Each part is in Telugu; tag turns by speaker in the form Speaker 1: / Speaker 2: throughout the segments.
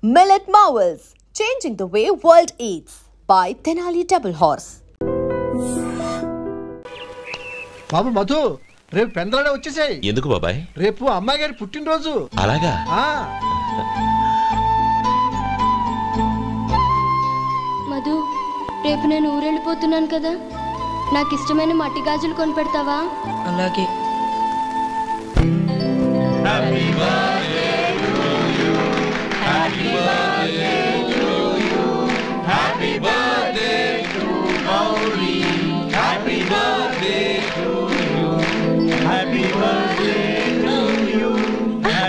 Speaker 1: Millet Marvels, changing the way world eats by Tenali Double Horse.
Speaker 2: బాబు మధు, రేపు పెందలాడే వచ్చేసాయి.
Speaker 3: ఎందుకు బాబాయ్?
Speaker 2: రేపు అమ్మాయి గారి పుట్టినరోజు.
Speaker 3: అలాగా?
Speaker 4: మధు, రేపు నేను ఊరెళ్ళిపోతున్నాను కదా, నాకు ఇష్టమైన మట్టి గాజులు కొనిపెడతావా?
Speaker 5: అలాగే. Happy birthday to you. Happy birthday to you. Happy birthday to Gauri. Happy birthday to you. Happy birthday to you.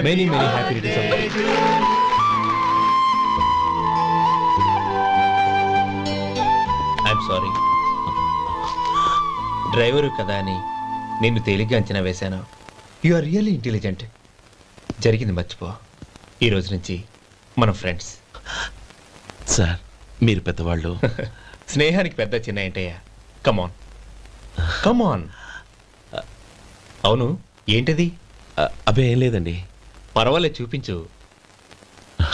Speaker 5: Many happy returns.
Speaker 3: I'm sorry. Driver కదా అని నిన్ను తేలిగ్గా అంచనా వేశాను. You are really intelligent. జరిగింది మర్చిపో. ఈ రోజు నుంచి మనం ఫ్రెండ్స్.
Speaker 6: సార్, మీరు పెద్దవాళ్ళు.
Speaker 3: స్నేహానికి పెద్ద చిన్న ఏంటయ్యా? కమాన్ కమాన్. అవును, ఏంటది?
Speaker 6: అబ్బే ఏం లేదండి.
Speaker 3: పర్వాలేదు, చూపించు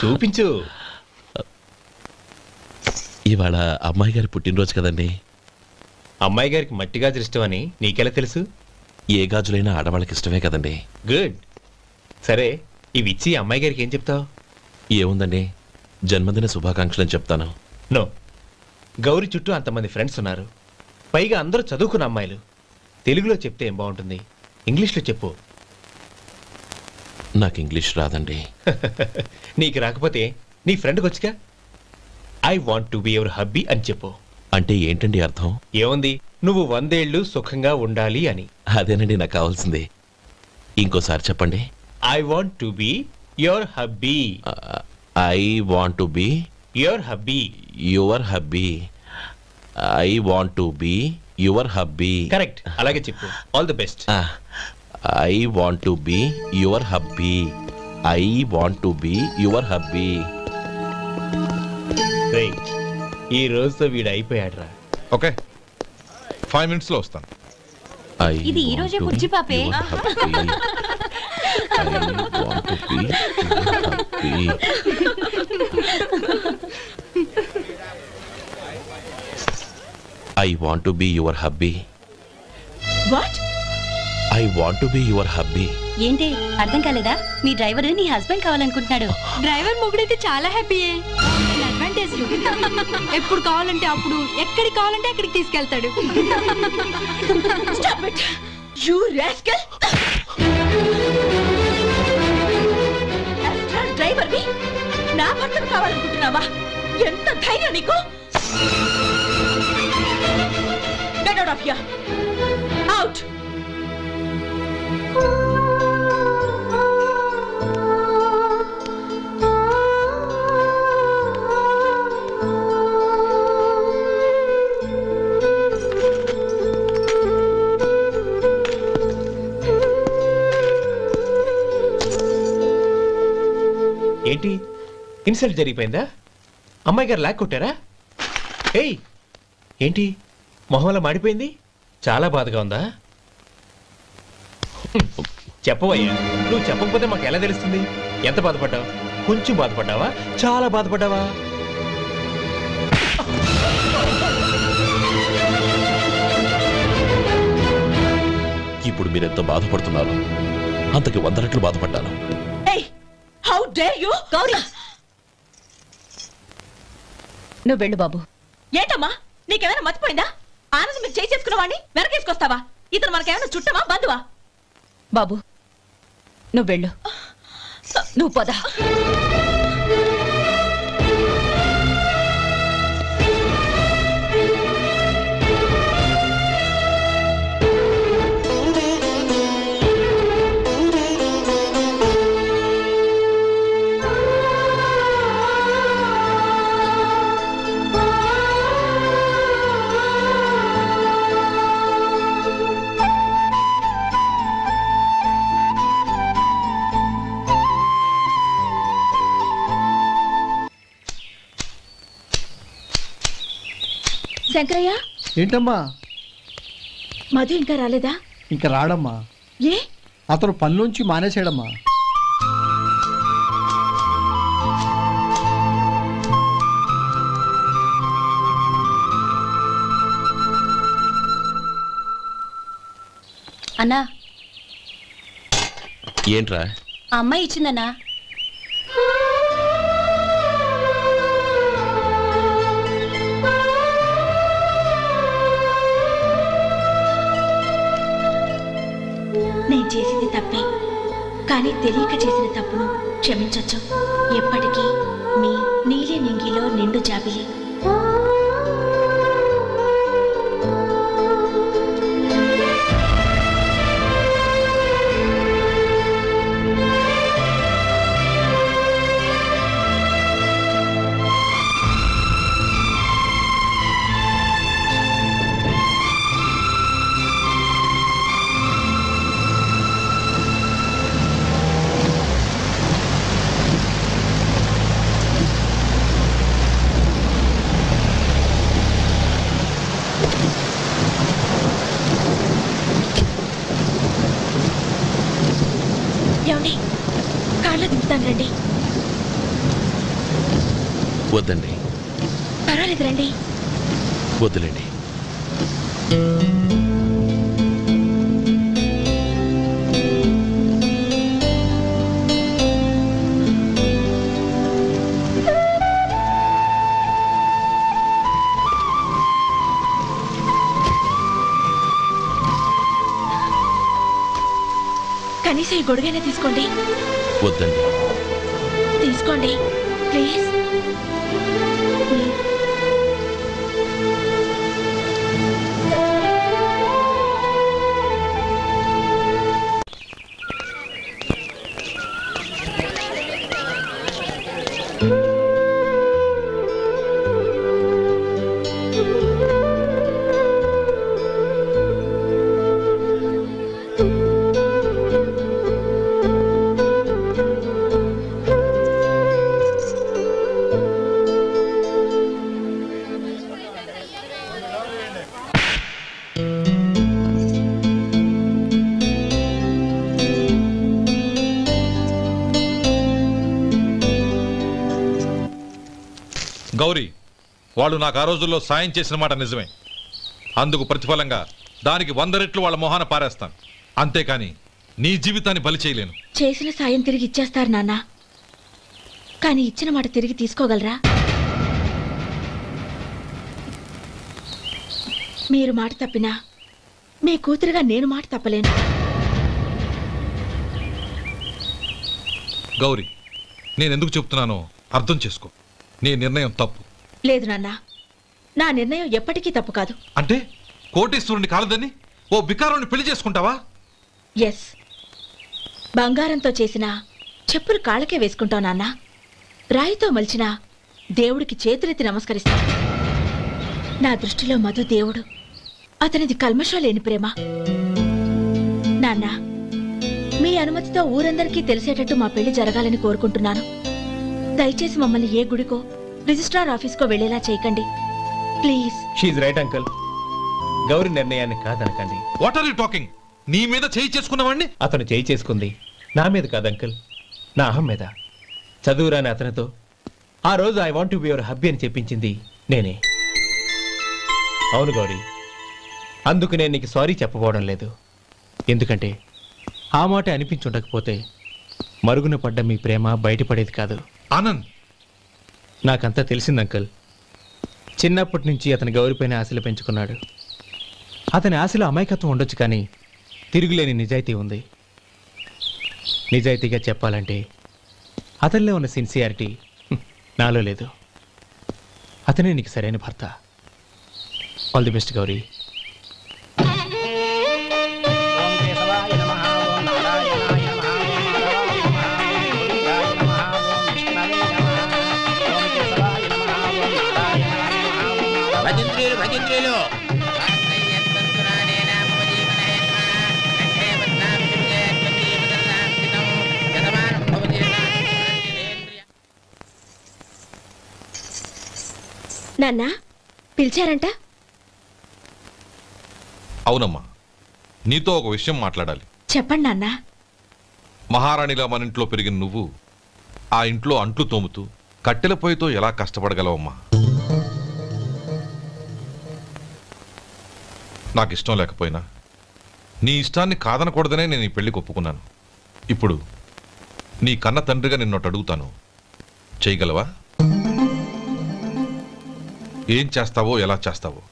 Speaker 3: చూపించు.
Speaker 6: ఇవాళ అమ్మాయి గారి పుట్టినరోజు కదండి.
Speaker 3: అమ్మాయి గారికి మట్టి గాజులు ఇష్టమని నీకెలా తెలుసు?
Speaker 6: ఏ గాజులైనా ఆడవాళ్ళకి ఇష్టమే కదండి.
Speaker 3: గుడ్. సరే, ఇవి ఇచ్చి అమ్మాయి గారికి ఏం చెప్తావు?
Speaker 6: ఏముందండి, జన్మదిన శుభాకాంక్షలు అని చెప్తాను.
Speaker 3: నో, గౌరీ చుట్టూ అంతమంది ఫ్రెండ్స్ ఉన్నారు, పైగా అందరూ చదువుకున్న అమ్మాయిలు. తెలుగులో చెప్తే ఏం బాగుంటుంది? ఇంగ్లీష్లో చెప్పు.
Speaker 6: నాకు ఇంగ్లీష్ రాదండి.
Speaker 3: నీకు రాకపోతే నీ ఫ్రెండ్కి వచ్చిగా I want to be your hubby అని చెప్పు.
Speaker 6: అంటే ఏంటండి అర్థం?
Speaker 3: ఏముంది, నువ్వు 100 ఏళ్ళు సుఖంగా ఉండాలి అని.
Speaker 6: అదేనండి నాకు కావాల్సింది. ఇంకోసారి చెప్పండి.
Speaker 3: I want to be your hubby.
Speaker 6: I want to be
Speaker 3: your hubby.
Speaker 6: Your hubby. I want to be your hubby.
Speaker 3: Correct, అలాగే చెప్పు. All the best.
Speaker 6: I want to be your hubby. I want to be your hubby.
Speaker 3: ఈ రోజుతో వీడు అయిపోయాడ్రా.
Speaker 7: ఓకే, 5 minutes లో వస్తాను.
Speaker 8: ఇది ఈ రోజే బుజ్జి పాపే.
Speaker 6: I want to be your hubby.
Speaker 8: What?
Speaker 6: I want to be your hubby.
Speaker 8: ఏంటి అర్థం కాలేదా? మీ డ్రైవర్ నీ హస్బెండ్ కావాలనుకుంటున్నాడు.
Speaker 4: డ్రైవర్ మొగుడైతే చాలా హ్యాపీయే. అడ్వాంటేజ్, ఎప్పుడు కావాలంటే అప్పుడు, ఎక్కడికి కావాలంటే అక్కడికి తీసుకెళ్తాడు.
Speaker 8: Stop it, you rascal! Driver వి నా భర్తను కావాలనుకుంటున్నావా? ఎంత ధైర్యం నీకు? Get out of here! Out!
Speaker 3: ఏంటి, ఇన్సల్ట్ జరిగిపోయిందా? అమ్మాయి గారు లాక్ కొట్టారా? ఏయ్, ఏంటి మొహంలో మాడిపోయింది? చాలా బాధగా ఉందా? చెప్పవయ్యా, నువ్వు చెప్పకపోతే మాకు ఎలా తెలుస్తుంది? ఎంత బాధపడ్డావు? కొంచెం బాధపడ్డావా? చాలా బాధపడ్డావా?
Speaker 6: ఇప్పుడు మీరెంత బాధపడుతున్నారు, అంతకి 100 రెట్లు బాధపడ్డాను.
Speaker 8: How dare you? గౌరీ, నువ్వు వెళ్ళు బాబు. ఏంటమ్మా, నీకేమైనా మర్చిపోయిందా? ఆనందం మీరు చేసుకున్న వాడిని వెనకేసుకొస్తావా? ఇతను మనకేమైనా చుట్టమా, బంధువా? బాబు నువ్వు వెళ్ళు, నువ్వు పద. శంకరయ్య,
Speaker 2: ఏంటమ్మా?
Speaker 8: మధు ఇంకా రాలేదా?
Speaker 2: ఇంకా రాడమ్మా.
Speaker 8: ఏ?
Speaker 2: అతను పనిలోంచి మానేసాడమ్మా.
Speaker 8: అన్నా
Speaker 6: ఏంట్రా?
Speaker 8: ఆ అమ్మాయి ఇచ్చిందన్నా. నేను చేసింది తప్పే, కానీ తెలియక చేసిన తప్పును క్షమించొచ్చు. ఎప్పటికీ మీ నీలి నింగిలో నిండు జాబిలి. ఏమండి, కార్లో దింపుతాను రండి.
Speaker 6: వద్దండి.
Speaker 8: పర్వాలేదు రండి.
Speaker 6: వద్దులేండి.
Speaker 8: కనీసం ఈ గొడుగైనా తీసుకోండి.
Speaker 6: వద్దండి.
Speaker 8: తీసుకోండి ప్లీజ్.
Speaker 7: గౌరీ, వాళ్ళు నాకు ఆ రోజుల్లో సాయం చేసిన మాట నిజమే. అందుకు ప్రతిఫలంగా దానికి 100 రెట్లు వాళ్ళ మొహాన పారేస్తాను. అంతేకాని నీ జీవితాన్ని బలి చేయలేను.
Speaker 8: చేసిన సాయం తిరిగి ఇచ్చేస్తారు నాన్న, కానీ ఇచ్చిన మాట తిరిగి తీసుకోగలరా? మీరు మాట తప్పినా మీ కూతురుగా నేను మాట తప్పలేను.
Speaker 7: గౌరీ, నేనెందుకు చెప్తున్నానో అర్థం చేసుకో. నీ నిర్ణయం తప్పు.
Speaker 8: లేదు నాన్న, నా నిర్ణయం ఎప్పటికీ తప్పు కాదు.
Speaker 7: అంటే కోటీశ్వరుని కాలదని ఓ బికారుని పెళ్లి చేసుకుంటావా?
Speaker 8: ఎస్, బంగారంతో చేసిన చెప్పులు కాళ్ళకే వేసుకుంటావు నాన్న. రాయితో మలిచిన దేవుడికి చేతులెత్తి నమస్కరిస్తాను. నా దృష్టిలో మధు దేవుడు, అతనిది కల్మషం లేని ప్రేమ. నాన్న, మీ అనుమతితో ఊరందరికీ తెలిసేటట్టు మా పెళ్లి జరగాలని కోరుకుంటున్నాను. దయచేసి మమ్మల్ని ఏ గుడికో రిజిస్ట్రార్ ఆఫీస్కో వెళ్లేలా చేయకండి ప్లీజ్.
Speaker 3: షీఈ్ రైట్ అంకుల్. గౌరీ నిర్ణయాన్ని కాదనకండి.
Speaker 7: What are you talking? నీ మీద చేయి చేసుకున్నవాడిని
Speaker 3: అతను చేయి చేసుకుంది నా మీద కాదు అంకుల్, నా అహం మీద. చదువురాని అతనితో ఆ రోజు I want to be your hubby అని చెప్పించింది నేనే. అవును గౌరీ, అందుకు నేను నీకు సారీ చెప్పబోవడం లేదు. ఎందుకంటే ఆ మాట అనిపించుండకపోతే మరుగున పడ్డ మీ ప్రేమ బయటపడేది కాదు.
Speaker 7: ఆనంద్,
Speaker 3: నాకంతా తెలిసింది అంకుల్. చిన్నప్పటి నుంచి అతని గౌరీపైన ఆశలు పెంచుకున్నాడు. అతని ఆశలో అమాయకత్వం ఉండొచ్చు, కానీ తిరుగులేని నిజాయితీ ఉంది. నిజాయితీగా చెప్పాలంటే అతనిలో ఉన్న సిన్సియారిటీ నాలో లేదు. అతనే నీకు సరైన భర్త. All the best Gauri.
Speaker 8: నాన్న పిలిచారంట?
Speaker 7: అవునమ్మా, నీతో ఒక విషయం మాట్లాడాలి.
Speaker 8: చెప్పండి నాన్న.
Speaker 7: మహారాణిలా మన ఇంట్లో పెరిగిన నువ్వు ఆ ఇంట్లో అంట్లు తోముతూ కట్టెల పొయ్యితో ఎలా కష్టపడగలవమ్మా? నాకు ఇష్టం లేకపోయినా నీ ఇష్టాన్ని కాదనకూడదనే నేను ఈ పెళ్లికి ఒప్పుకున్నాను. ఇప్పుడు నీ కన్న తండ్రిగా నిన్నొట్టు అడుగుతాను, చేయగలవా? ఏం చేస్తావో, ఎలా చేస్తావో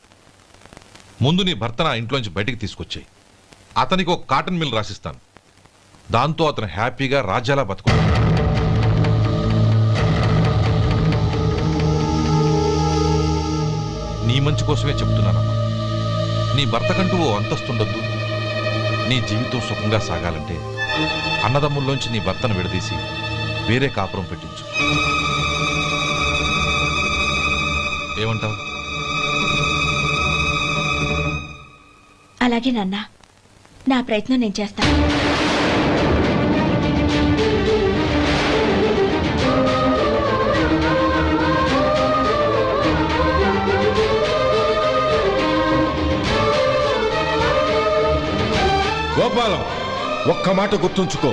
Speaker 7: ముందు నీ భర్త నా ఇంట్లోంచి బయటికి తీసుకొచ్చాయి. అతనికి ఒక కాటన్ మిల్ రాసిస్తాను. దాంతో అతను హ్యాపీగా రాజ్యాలా బతుకుతాడు. నీ మంచి కోసమే చెప్తున్నానమ్మా. నీ భర్తకంటూ ఓ అంతస్తుండొద్దు. నీ జీవితం సుఖంగా సాగాలంటే అన్నదమ్ముల్లోంచి నీ భర్తను విడదీసి వేరే కాపురం పెట్టించు. ఏమంటావు?
Speaker 8: అలాగే నాన్న, నా ప్రయత్నం నేను చేస్తాను.
Speaker 9: గోపాలం, ఒక్క మాట గుర్తుంచుకో.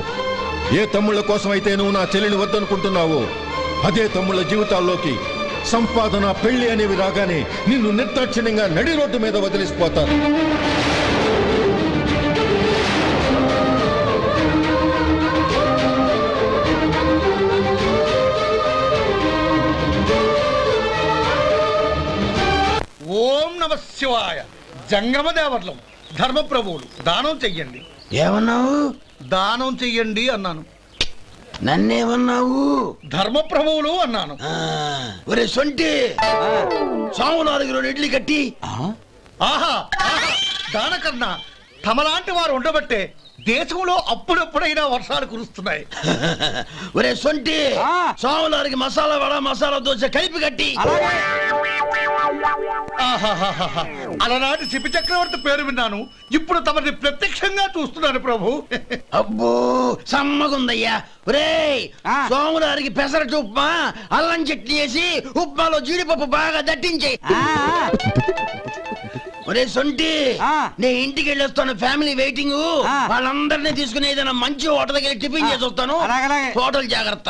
Speaker 9: ఏ తమ్ముళ్ళ కోసం అయితే నువ్వు నా చెల్లిని వద్దనుకుంటున్నావో అదే తమ్ముళ్ళ జీవితాల్లోకి సంపాదన, పెళ్లి అనేవి రాగానే నిన్ను నిర్దాక్షిణ్యంగా నడి రోడ్డు మీద వదిలిసిపోతారు.
Speaker 2: ఓం నమ శివాయ. జంగమ దేవర్లం, ధర్మప్రభువులు, దానం చెయ్యండి.
Speaker 10: ఏమన్నావు?
Speaker 2: దానం చెయ్యండి అన్నాను.
Speaker 10: నన్నేమన్నావు?
Speaker 2: ధర్మప్రభువులు అన్నాను.
Speaker 10: ఒరే సొంటి, సోమవారికి 2 ఇడ్లీ కట్టి.
Speaker 2: ఆహా, దానకన్నా తమలాంటి వారు ఉండబట్టే దేశంలో అప్పుడప్పుడైనా వర్షాలు కురుస్తున్నాయి.
Speaker 10: ఒరే సొంటి, సోమవారికి మసాలా వడ, మసాలా దోశ కలిపి కట్టి.
Speaker 2: అలనాటి శిపి చక్రవర్తి పేరు విన్నాను, ఇప్పుడు తమని ప్రత్యక్షంగా చూస్తున్నాను ప్రభు.
Speaker 10: అబ్బో సమ్మగుందయ్యా. ఒరే, సోమవారికి పెసరట్టు ఉప్మా, అల్లం చట్నీ వేసి ఉప్మాలో జీడిపప్పు బాగా దట్టించే. ఒరే సొంటి, నేను ఇంటికి వెళ్ళొస్తాను, ఫ్యామిలీ వెయిటింగ్. వాళ్ళందరినీ తీసుకుని ఏదైనా మంచి హోటల్ దగ్గర టిఫిన్ చేసి వస్తాను. హోటల్ జాగ్రత్త.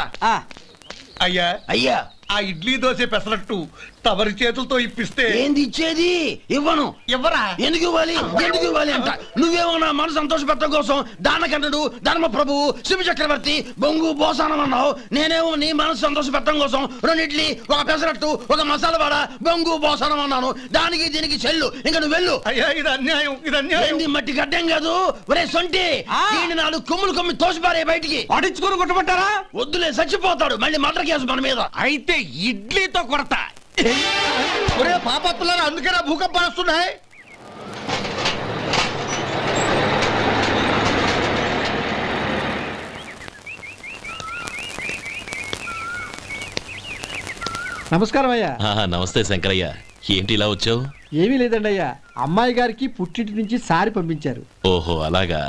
Speaker 2: అయ్యా
Speaker 10: అయ్యా,
Speaker 2: ఆ ఇడ్లీ దోశ పెసరట్టు తమరి చేతులతో ఇప్పిస్తే.
Speaker 10: ఏంది ఇచ్చేది? ఇవ్వను.
Speaker 2: ఎవరా?
Speaker 10: ఎందుకు ఇవ్వాలి? ఎందుకు ఇవ్వాలి అంట. నువ్వేమో నా మనసు సంతోషపెట్టడం కోసం దానకన్నుడు, ధర్మ ప్రభువు, శివ చక్రవర్తి, బొంగు బోసానం అన్నావు. నేనేమో నీ మనసు సంతోషపెట్టడం కోసం 2 ఇడ్లీ, ఒక పెసరట్టు, ఒక మసాలా వడ, బొంగు బోసానం అన్నాను. దానికి దీనికి చెల్లు. ఇంకా నువ్వు వెళ్ళు.
Speaker 2: అయ్యా, ఇది అన్యాయం, ఇది అన్యాయం.
Speaker 10: ఏంది మట్టి గడ్డం కాదు. ఒరే సొంటి, దీన్ని 4 కొమ్ములు కొమ్మి తోసిపారే బయటికి.
Speaker 2: పడించుకుని కొట్టమంటారా?
Speaker 10: వద్దులే, చచ్చిపోతాడు. మళ్ళీ మర్డర్ కేసు మన మీద.
Speaker 2: అయితే ఇడ్లీతో కొడతా. ఒరే పాపత్తులారా, అందుకేనా భూకంపాలు వస్తున్నాయి? నమస్కారం అయ్యా.
Speaker 6: నమస్తే శంకరయ్య, ఏంటి ఇలా వచ్చావు?
Speaker 2: ఏమీ లేదండి అయ్యా, అమ్మాయి గారికి పుట్టింటి నుంచి సారి పంపించారు.
Speaker 6: ఓహో అలాగా.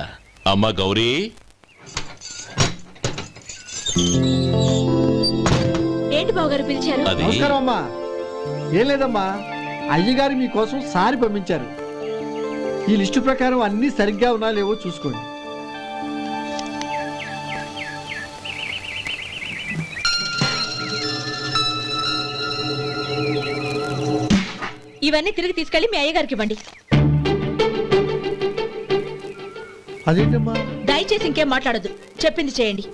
Speaker 6: అమ్మా గౌరీ.
Speaker 8: ఏంటి బావగారు పిలిచారు?
Speaker 6: అది
Speaker 2: నమస్కారం అమ్మా. ఏం లేదమ్మా, అయ్యగారు మీకోసం సారి పంపించారు. ఈ లిస్టు ప్రకారం అన్ని సరిగ్గా ఉన్నా లేవో చూసుకోండి.
Speaker 8: ఇవన్నీ తిరిగి తీసుకెళ్లి మీ అయ్యగారికి ఇవ్వండి.
Speaker 2: అదేంటమ్మా?
Speaker 8: దయచేసి ఇంకేం మాట్లాడొద్దు, చెప్పింది చేయండి.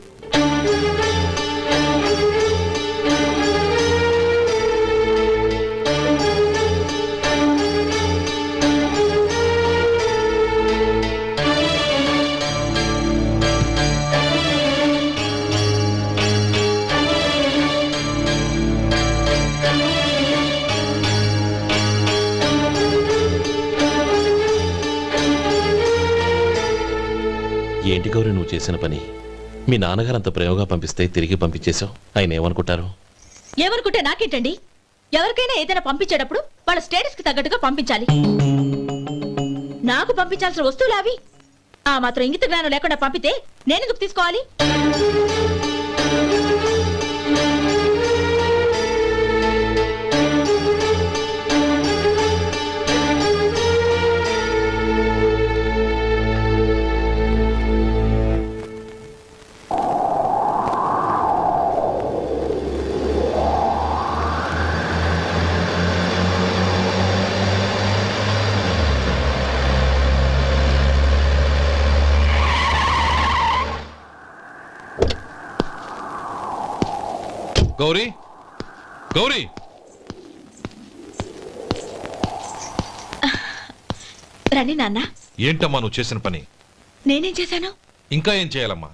Speaker 6: ఏంటి గౌరీ నువ్వు చేసిన పని? మీ నాన్నగారు అంత ప్రేమగా పంపిస్తే తిరిగి పంపించేశావు. ఆయన ఏమనుకుంటారు?
Speaker 8: ఏమనుకుంటే నాకేంటండి? ఎవరికైనా ఏదైనా పంపించేటప్పుడు వాళ్ళ స్టేటస్ కి తగ్గట్టుగా పంపించాలి. నాకు పంపించాల్సిన వస్తువులు అవి. ఆ మాత్రం ఇంగిత జ్ఞానం లేకుండా పంపితే నేనెందుకు తీసుకోవాలి?
Speaker 7: గౌరీ గౌరీ
Speaker 8: రండి నాన్న.
Speaker 7: ఏంటమ్మా నువ్వు చేసిన పని?
Speaker 8: నేనేం చేశాను?
Speaker 7: ఇంకా ఏం చేయాలమ్మా?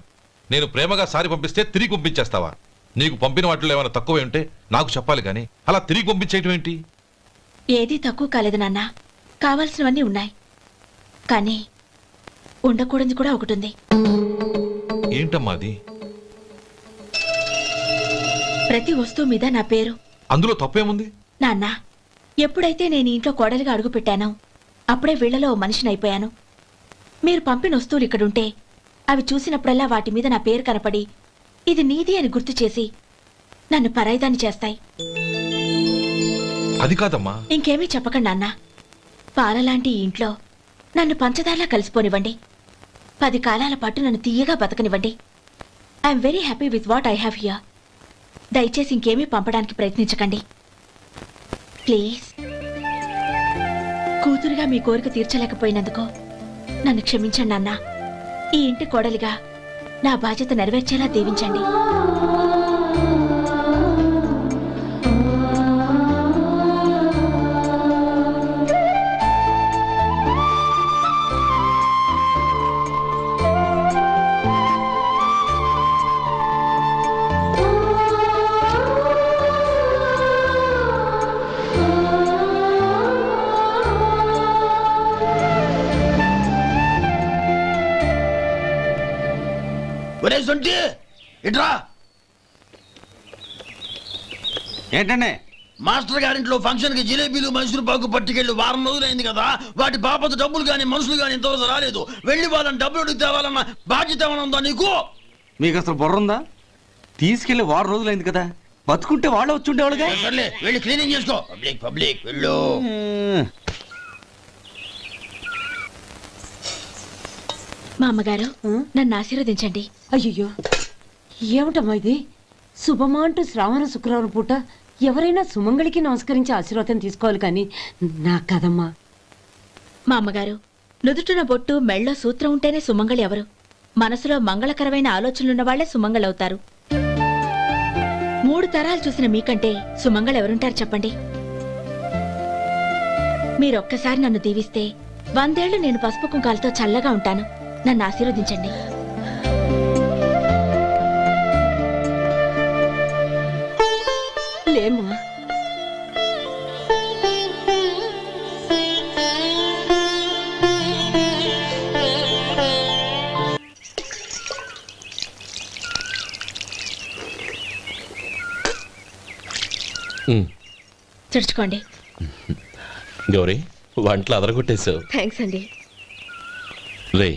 Speaker 7: నేను ప్రేమగా సారి పంపిస్తే తిరిగి పంపించేస్తావా? నీకు పంపిన వాటిలో ఏమైనా తక్కువ ఉంటే నాకు చెప్పాలి కానీ అలా తిరిగి పంపించేయటం ఏంటి?
Speaker 8: ఏదీ తక్కువ కాలేదు నాన్న. కావాల్సినవన్నీ ఉన్నాయి, కానీ ఉండకూడదు కూడా ఒకటి ఉంది.
Speaker 7: ఏంటమ్మా అది?
Speaker 8: ప్రతి వస్తువు మీద నా పేరు.
Speaker 7: అందులో తప్పేముంది?
Speaker 8: నాన్న, ఎప్పుడైతే నేను ఇంట్లో కోడలిగా అడుగు పెట్టానో అప్పుడే వీళ్లలో మనిషిని అయిపోయాను. మీరు పంపిన వస్తువులు ఇక్కడుంటే అవి చూసినప్పుడల్లా వాటి మీద నా పేరు కనపడి ఇది నీది అని గుర్తు చేసి నన్ను పరాయిదాన్ని చేస్తాయి.
Speaker 7: అది కాదమ్మా.
Speaker 8: ఇంకేమీ చెప్పకండి నాన్న. పాలలాంటి ఈ ఇంట్లో నన్ను పంచదారలా కలిసిపోనివ్వండి. 10 కాలాల పాటు నన్ను తీయగా బతకనివ్వండి. I'm very happy with what I have here. దయచేసి ఇంకేమీ పంపడానికి ప్రయత్నించకండి ప్లీజ్. కూతురుగా మీ కోరిక తీర్చలేకపోయినందుకు నన్ను క్షమించండి నాన్న. ఈ ఇంటి కోడలిగా నా బాధ్యత నెరవేర్చేలా దీవించండి.
Speaker 10: ఒరే సొంటి ఇట్రా.
Speaker 11: ఏంటండి?
Speaker 10: మాస్టర్ గారింట్లో ఫంక్షన్ కి జిలేబీలు మైసూరు పాకు పట్టుకెళ్ళి వారం రోజులైంది కదా. వాటి బాపత డబ్బులు కానీ మనుషులు కానీ ఇంతవరకు రాలేదు. వెళ్ళి వాళ్ళని డబ్బులు అడిగి తేవాలన్న బాధ్యత ఏమైనా ఉందా నీకు?
Speaker 11: మీకు అసలు బుర్ర ఉందా? తీసుకెళ్లి వారం రోజులైంది కదా, బతుకుంటే వాళ్ళు వచ్చి ఉండేవాళ్ళుగా.
Speaker 10: సర్లే వెళ్ళి క్లీనింగ్ చేసుకో. పబ్లిక్ పబ్లిక్ వెళ్ళు.
Speaker 8: మా అమ్మగారు నన్ను ఆశీర్వదించండి.
Speaker 12: అయ్యో ఏమిటమ్మా ఇది? శుభమా అంటూ శ్రావణ శుక్రవారం పూట ఎవరైనా సుమంగళికి నమస్కరించి ఆశీర్వాదం తీసుకోవాలి కానీ నా కదమ్మా.
Speaker 8: మా అమ్మగారు, నుదుటిన బొట్టు మెళ్ళో సూత్రం ఉంటేనే సుమంగళి ఎవరు? మనసులో మంగళకరమైన ఆలోచనలున్న వాళ్లే సుమంగళవుతారు. 3 తరాలు చూసిన మీకంటే సుమంగళ ఎవరుంటారు చెప్పండి? మీరొక్కసారి నన్ను దీవిస్తే 100 ఏళ్లు నేను పసుపు కుంకాలతో చల్లగా ఉంటాను. నన్ను ఆశీర్వదించండి.
Speaker 12: లేమ్మా.
Speaker 8: చుడుచుకోండి.
Speaker 6: గౌరీ, వంటలు అదరగొట్టేశావు.
Speaker 8: థ్యాంక్స్ అండి.
Speaker 6: రే,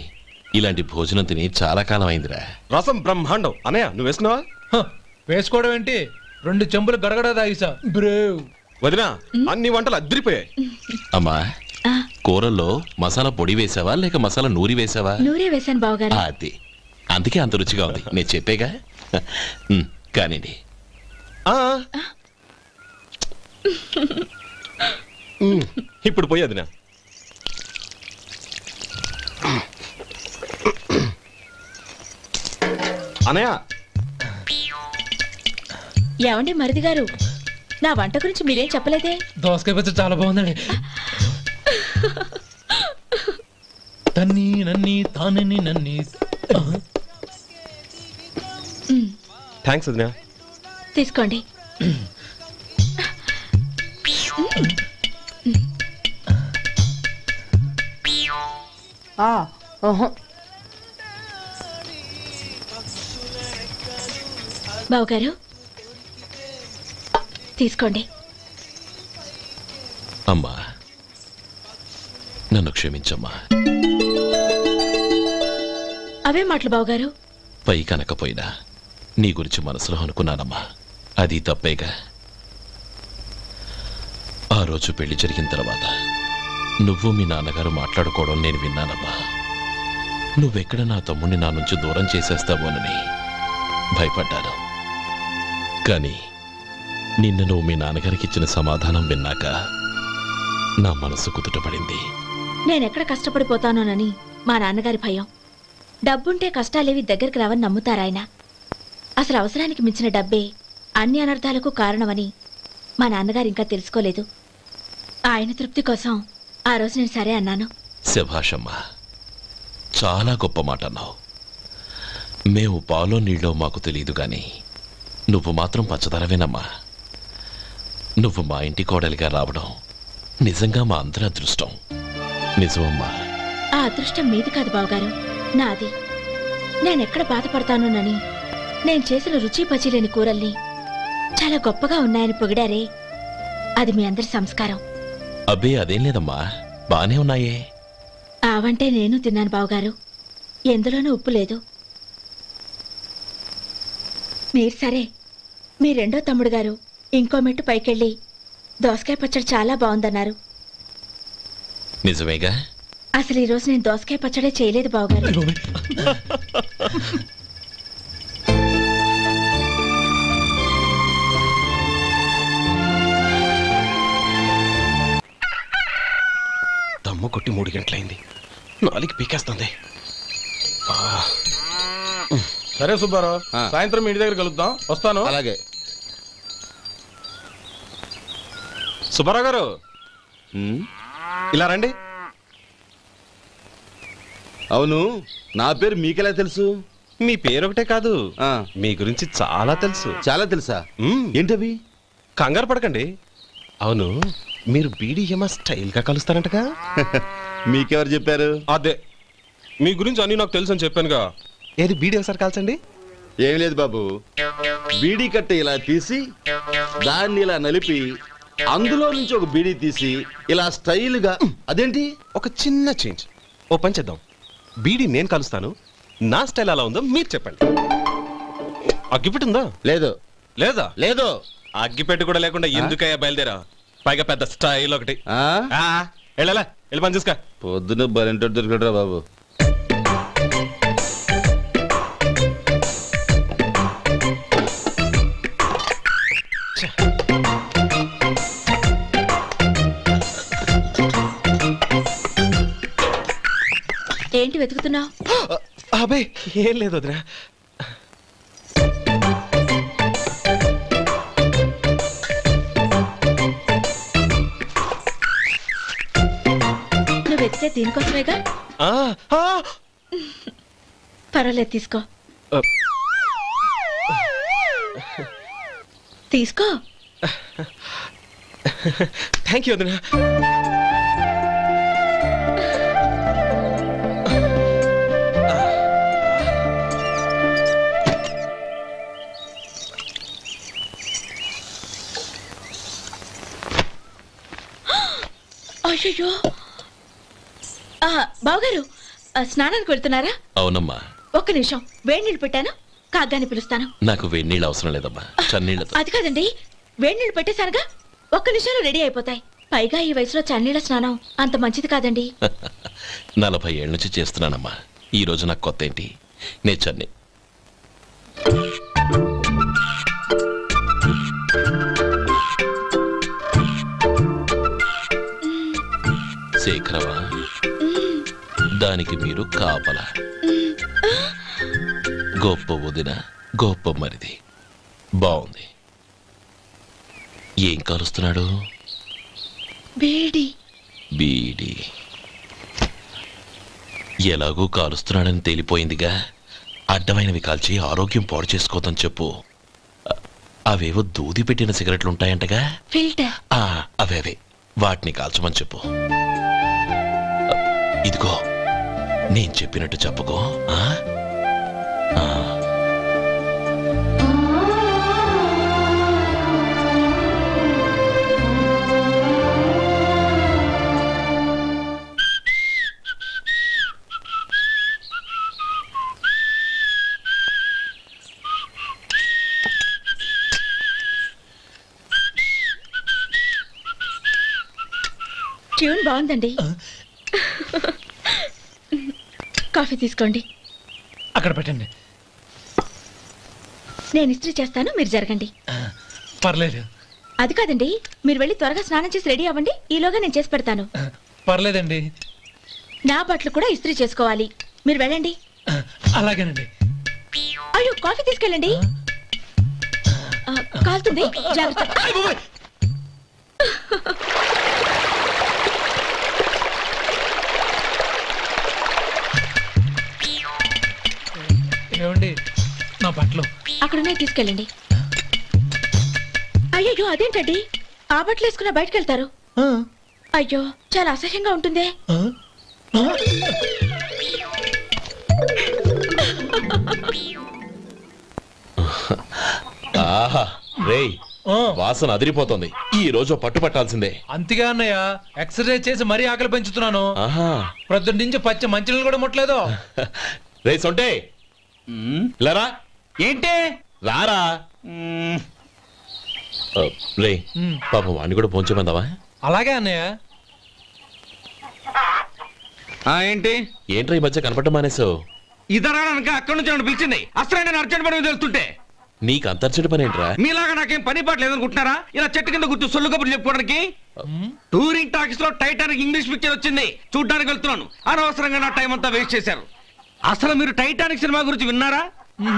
Speaker 6: ఇలాంటి భోజనం తిని చాలా కాలం అయిందిరా.
Speaker 13: రసం బ్రహ్మాండం. అనయ్య నువ్వు వేసుకున్నావా?
Speaker 3: వేసుకోవడం ఏంటి, 2 చెంబులు గడగడ తాగిసా. బ్రేవ్
Speaker 13: వదినా, అన్ని వంటలు అద్దరిపోయాయి.
Speaker 6: అమ్మా, కూరల్లో మసాలా పొడి వేసావా లేక మసాలా నూరి వేసావా?
Speaker 8: నూరే వేశాను బావగారు.
Speaker 6: అది అందుకే అంత రుచిగా ఉంది. నేను చెప్పేగా. కానివ్వండి.
Speaker 13: ఇప్పుడు పోయి వదినా. అనయ్య.
Speaker 8: ఏమండి మరిది గారు, నా వంట గురించి మీరేం చెప్పలేదే?
Speaker 3: దోసకాయ పచ్చడి చాలా బాగుందండి. తన్ని నన్ని తానని నన్ని.
Speaker 13: థ్యాంక్స్ వదినా.
Speaker 8: తీసుకోండి. బావగారు తీసుకోండి.
Speaker 6: అమ్మా, నన్ను క్షమించమ్మా.
Speaker 8: అవే మాటలు బావగారు.
Speaker 6: పై కనకపోయినా నీ గురించి మనసులో అనుకున్నానమ్మా. అది తప్పేగా. ఆ రోజు పెళ్లి జరిగిన తర్వాత నువ్వు మీ నాన్నగారు మాట్లాడుకోవడం నేను విన్నానమ్మా. నువ్వెక్కడ నా తమ్ముడిని నా నుంచి దూరం చేసేస్తావోనని భయపడ్డాను. కానీ నిన్న నువ్వు మీ నాన్నగారికి ఇచ్చిన సమాధానం విన్నాక నా మనసు కుదుటపడింది.
Speaker 8: నేనెక్కడ కష్టపడిపోతానోనని మా నాన్నగారి భయం. డబ్బుంటే కష్టాలేవి దగ్గరికి రావని నమ్ముతారాయన. అసలు అవసరానికి మించిన డబ్బే అన్ని అనర్థాలకు కారణమని మా నాన్నగారు ఇంకా తెలుసుకోలేదు. ఆయన తృప్తి కోసం ఆ రోజు నేను సరే అన్నాను.
Speaker 6: శభాషమ్మా, చాలా గొప్ప మాట అన్నావు. మేము పాలో నీళ్ళో మాకు తెలియదు గాని నువ్వు మాత్రం పచ్చదనవేనమ్మా. నువ్వు మా ఇంటి కోడలిగా రావడం నిజంగా మా అందరి అదృష్టం. నిజమమ్మా.
Speaker 8: ఆ అదృష్టం మీది కాదు బావగారు, నాది. నేనెక్కడ బాధపడతానోనని నేను చేసిన రుచి పచిలేని కూరల్ని చాలా గొప్పగా ఉన్నాయని పొగిడారే, అది మీ అందరి సంస్కారం.
Speaker 6: అబ్బే అదేం లేదమ్మా, బానే ఉన్నాయే.
Speaker 8: ఆవంటే నేను తిన్నాను బావగారు, ఎందులోనూ ఉప్పు లేదు. మీరు సరే, మీ రెండో తమ్ముడు గారు ఇంకో మెట్టు పైకెళ్ళి దోసకాయ పచ్చడి చాలా బాగుందన్నారు.
Speaker 6: నిజమేగా?
Speaker 8: అసలు ఈరోజు నేను దోసకాయ పచ్చడే చేయలేదు బావగారు.
Speaker 13: దమ్ము కొట్టి 3 గంటలైంది, 4 పీకేస్తుంది.
Speaker 14: సరే సుబ్బారావు, సాయంత్రం ఇంటి దగ్గర కలుద్దాం. వస్తాను.
Speaker 10: అలాగే.
Speaker 13: సుబ్బారావు గారు ఇలా రండి.
Speaker 10: అవును, నా పేరు మీకెలా తెలుసు?
Speaker 13: మీ పేరు ఒకటే కాదు, మీ గురించి చాలా తెలుసు.
Speaker 10: చాలా తెలుసా? ఏంటవి?
Speaker 13: కంగారు పడకండి. అవును, మీరు బీడీఎం స్టైల్ గా కలుస్తారంటగా?
Speaker 10: మీకెవరు చెప్పారు?
Speaker 13: అదే, మీ గురించి అన్ని నాకు తెలుసు అని చెప్పానుగా. ఏది బీడీ ఒకసారి కాల్చండి.
Speaker 10: ఏం లేదు బాబు, బీడీ కట్ట ఇలా తీసి దాన్ని ఇలా నలిపి అందులో నుంచి ఒక బీడీ తీసి ఇలా స్టైల్ గా. అదేంటి?
Speaker 13: ఒక చిన్న చేంజ్. ఓ పని చేద్దాం, బీడీ నేను కలుస్తాను, నా స్టైల్ అలా ఉందో మీరు చెప్పండి. అగ్గిపెట్టి ఉందా?
Speaker 10: లేదు.
Speaker 13: లేదా?
Speaker 10: లేదు.
Speaker 13: అగ్గిపెట్టి కూడా లేకుండా ఎందుకయ్యా బయలుదేరా? పైగా పెద్ద స్టైల్ ఒకటి. వెళ్ళాలా, వెళ్ళి పని చూసుకో.
Speaker 10: పొద్దున బలింటో దొరికడరా బాబు.
Speaker 8: ఏంటి వెతుకుతున్నావు?
Speaker 13: అబే ఏం లేదు వదినా.
Speaker 8: నువ్వు వెతికే దీనికోసమేగా. పర్వాలేదు, తీసుకో. తీసుకో.
Speaker 13: థ్యాంక్ యూ వదినా.
Speaker 8: అయ్యో, బావగారు స్నానానికి వెళ్తున్నారా?
Speaker 6: అవునమ్మా.
Speaker 8: ఒక్క నిమిషం, వేడి నీళ్ళు పెట్టాను, కాగ్గాని పిలుస్తాను.
Speaker 6: నాకు వేడి నీళ్ళు అవసరం లేదమ్మా, చన్నీళ్ళతో.
Speaker 8: అది కాదండి, వేడి నీళ్ళు పెట్టేశానుగా, ఒక్క నిమిషంలో రెడీ అయిపోతాయి. పైగా ఈ వయసులో చన్నీళ్ళ స్నానం అంత మంచిది కాదండి.
Speaker 6: 40 ఏళ్ళ నుంచి చేస్తున్నానమ్మా, ఈ రోజు నాకు కొత్త ఏంటి? నే చన్నీ. శేఖరవా, దానికి మీరు కాపలా. గొప్ప వదిన, గొప్ప మరిది. బాగుంది. ఏం కాలుస్తున్నాడు?
Speaker 8: బీడి.
Speaker 6: బీడి ఎలాగూ కాలుస్తున్నాడని తేలిపోయిందిగా. అడ్డమైనవి కాల్చి ఆరోగ్యం పాడు చేసుకోదని చెప్పు. అవేవో దూది పెట్టిన సిగరెట్లుంటాయంటగా,
Speaker 8: ఫిల్టర్.
Speaker 6: అవే వాటిని కాల్చమని చెప్పు. ఇదిగో, నేను చెప్పినట్టు చెప్పుకో.
Speaker 8: ట్యూన్ బాగుందండి. కాఫీ తీసుకోండి.
Speaker 3: అక్కడ పెట్టండి.
Speaker 8: నేను ఇస్త్రీ చేస్తాను, మీరు జరగండి.
Speaker 3: పర్లేదు.
Speaker 8: అది కాదండి, మీరు వెళ్ళి త్వరగా స్నానం చేసి రెడీ అవ్వండి, ఈలోగా నేను చేసి పెడతాను.
Speaker 3: పర్లేదండి.
Speaker 8: నా బట్టలు కూడా ఇస్త్రీ చేసుకోవాలి, మీరు వెళ్ళండి.
Speaker 3: అలాగేనండి.
Speaker 8: అయ్యో, కాఫీ తీసుకెళ్ళండి. కాలుతుంది జాగ్రత్త.
Speaker 3: ఏమండి నా బట్టలు
Speaker 8: అక్కడున్నాయి, తీసుకెళ్ళండి. అయ్యో అదేంటండి ఆ బట్టలు వేసుకున్న బయటకు వెళ్తారు? అయ్యో చాలా అసహ్యంగా ఉంటుందే.
Speaker 6: ఆహా రేయ్, వాసన అదిరిపోతుంది. ఈ రోజు పట్టుపట్టాల్సిందే.
Speaker 3: అంతగా అన్నయ్య, ఎక్సర్సైజ్ చేసి మరీ ఆకలి పెంచుతున్నాను. ప్రొద్దున నుంచి పచ్చ మంచినీళ్ళు కూడా ముట్టలేదు.
Speaker 6: రే సొంటే లరా,
Speaker 11: ఏంటి
Speaker 6: రారా. రే పాపం వాణ్ణి కూడా పోంచమందావా?
Speaker 3: అలాగే అన్నయ్య.
Speaker 11: ఏంటి
Speaker 6: ఏంట్రా ఈ మధ్య కనపడటం మానేసావు?
Speaker 11: ఇద్దరా అక్కడి నుంచి నన్ను పిలిచింది. అసలు నేను అర్జెంట్ పని వెళ్తుంటే
Speaker 6: నీకు అంతర్చడి పని ఏంట్రా?
Speaker 11: మీలాగా నాకేం పని పాట లేదనుకుంటున్నారా? ఇలా చెట్టు కింద కూర్చో సొల్లు కబుర్లు చెప్పుకోవడానికి. టూరింగ్ టాకీస్ లో టైటానిక్ ఇంగ్లీష్ పిక్చర్ వచ్చింది, చూడ్డానికి వెళ్తున్నాను. అనవసరంగా నా టైం అంతా వేస్ట్ చేశారు. అసలు మీరు టైటానిక్ సినిమా గురించి విన్నారా?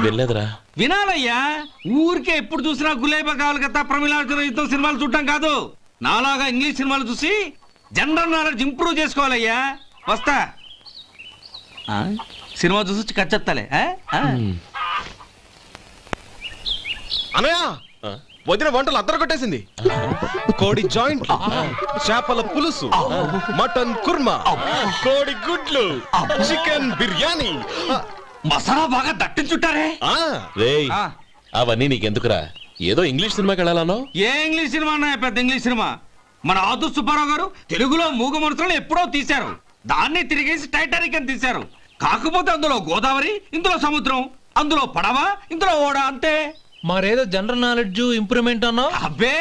Speaker 6: వెళ్ళలేదురా.
Speaker 11: వినాలయ్యా. ఊరికే ఎప్పుడు చూసినా గులేబా కావాలి కదా, ప్రమిళార్జున యుద్ధం సినిమాలు చూడటం కాదు. నాలాగా ఇంగ్లీష్ సినిమాలు చూసి జనరల్ నాలెడ్జ్ ఇంప్రూవ్ చేసుకోవాలయ్యా. వస్తా. సినిమా చూసి కచ్చెత్తాలే.
Speaker 13: అనయ్య, వదిన వంటలు అద్దరు కొట్టేసింది. కోడి జాయింట్, చేపల పులుసు, మటన్ కుర్మా, కోడి గుడ్లు, చికెన్ బిర్యానీ,
Speaker 11: మసాలా బాగా దట్టించుంటారే.
Speaker 6: రేయ్ అవన్నీ నీకెందుకురా? ఏదో ఇంగ్లీష్ సినిమాకి వెళ్ళాలనో?
Speaker 11: ఏ ఇంగ్లీష్ సినిమా అన్నా? పెద్ద ఇంగ్లీష్ సినిమా. మన ఆదు సుబ్బారావు గారు తెలుగులో మూగ మనుషులను ఎప్పుడో తీశారు. దాన్ని తిరిగేసి టైటానిక్ అని తీశారు. కాకపోతే అందులో గోదావరి, ఇందులో సముద్రం, అందులో పడవ, ఇందులో ఓడ, అంతే.
Speaker 3: మరేదో జనరల్ నాలెడ్జ్ ఇంప్రూవ్మెంట్ అన్నా?
Speaker 11: అబ్బే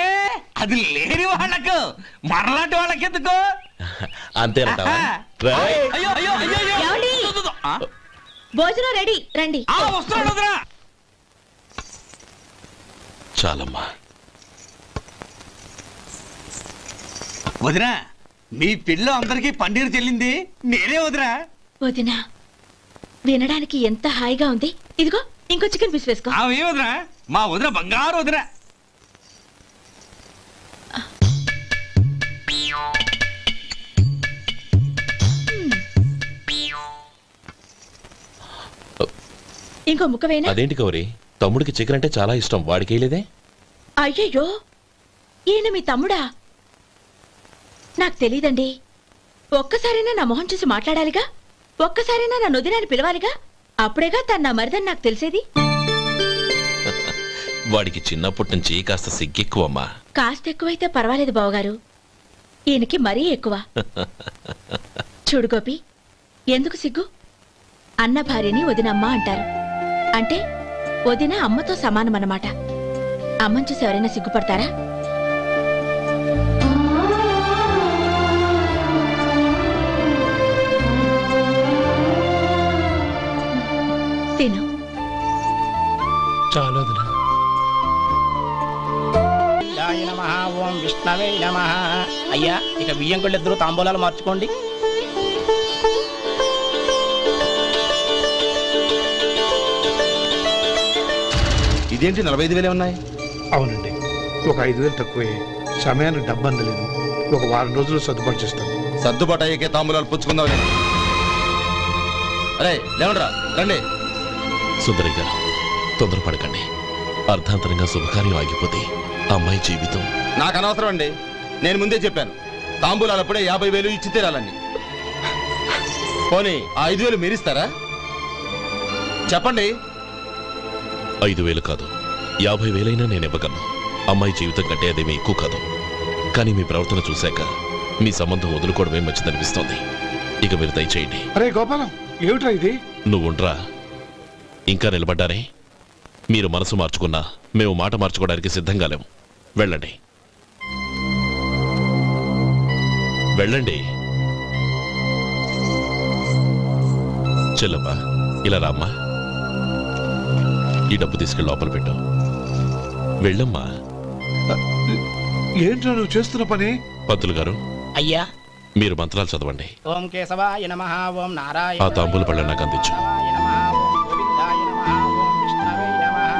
Speaker 11: అది లేని వాళ్ళకు, మరలాంటి వాళ్ళకి ఎందుకు?
Speaker 6: అంతేనంటావా?
Speaker 8: భోజనం రెడీ, రండి.
Speaker 6: చాలమ్మా.
Speaker 11: వదినా, మీ పిల్ల అందరికీ పన్నీరు చెల్లింది నేనే వదినా.
Speaker 8: వదినా వినడానికి ఎంత హాయిగా ఉంది. ఇదిగో ఇంకో చికెన్ పీస్ వేసుకో.
Speaker 11: ఏ వదినా, మా వదిన బంగారు వదినా.
Speaker 8: ఇంకో ముక్క వేయనా?
Speaker 6: అదేంటి గౌరీ, తమ్ముడికి చికెన్ అంటే చాలా ఇష్టం, వాడికి వేయలేదే?
Speaker 8: అయ్యయ్యో, ఈయన మీ తమ్ముడా? నాకు తెలీదండి. ఒక్కసారైనా నా మొహం చూసి మాట్లాడాలిగా, ఒక్కసారైనా నా నొదినాన్ని పిలవాలిగా, అప్పుడేగా తన నా మరిదని నాకు తెలిసేది.
Speaker 6: వాడికి చిన్నప్పటి నుంచి కాస్త సిగ్గెక్కువమ్మా.
Speaker 8: కాస్త ఎక్కువైతే పర్వాలేదు బావగారు, ఈయనకి మరీ ఎక్కువ. చూడు గోపి, ఎందుకు సిగ్గు? అన్న భార్యని వదినమ్మ అంటారు. అంటే వదిన అమ్మతో సమానమన్నమాట. అమ్మని చూసి ఎవరైనా సిగ్గుపడతారా? తిను.
Speaker 3: చాలు వదినా.
Speaker 10: ఓం విష్ణవే నమః. అయ్యా, ఇక బియ్యం కొళ్ళు ఇద్దరు తాంబూలాలు మార్చుకోండి.
Speaker 7: ఇదేంటి 45,000 ఉన్నాయి?
Speaker 15: అవునండి, ఒక 5,000 తక్కువే. సమయానికి డబ్బు అందలేదు. ఒక వారం రోజులు సర్దుబాటు చేస్తాను.
Speaker 7: సర్దుబాటు అయ్యాకే తాంబూలాలు పుచ్చుకుందాం. అరే లేవండ్రా, రండి.
Speaker 6: సుందరి గారు, తొందరపడకండి. అర్ధాంతరంగా శుభకార్యం ఆగిపోతే అమ్మాయి జీవితం.
Speaker 7: నాకు అనవసరం అండి, నేను ముందే చెప్పాను. తాంబూలాలు అప్పుడే 50,000 ఇచ్చి తీరాలండి. పోనీ 5,000 మీరిస్తారా? చెప్పండి.
Speaker 6: 5,000 కాదు, 50,000 నేను ఇవ్వగలను. అమ్మాయి జీవితం కంటే అదేమీ ఎక్కువ కాదు. కానీ మీ ప్రవర్తన చూశాక మీ సంబంధం వదులుకోవడమే మంచిదనిపిస్తోంది. ఇక మీరు దయచేయండి.
Speaker 15: అరే గోపాలం, ఏమిట్రా ఇది?
Speaker 6: నువ్వుండ్రా. ఇంకా నిలబడ్డారే? మీరు మనసు మార్చుకున్నా మేము మాట మార్చుకోవడానికి సిద్ధంగా లేము. వెళ్ళండి, వెళ్ళండి. చెల్లమ్మా, ఇలా రామ్మా. ఈ డబ్బు తీసుకెళ్ళి లోపల పెట్టు. వెళ్ళమ్మా.
Speaker 15: ఏంట్రా నువ్వు చేస్తున్న పని?
Speaker 6: పంతులు గారు,
Speaker 10: అయ్యా
Speaker 6: మీరు మంత్రాలు చదవండి.
Speaker 10: ఓం కేశవాయ నమః. ఓం నారాయణ.
Speaker 6: ఆ తాంబూల పళ్ళ నాకు అందించు.
Speaker 10: గోవిందాయ నమః. ఓం విష్ణవే నమః.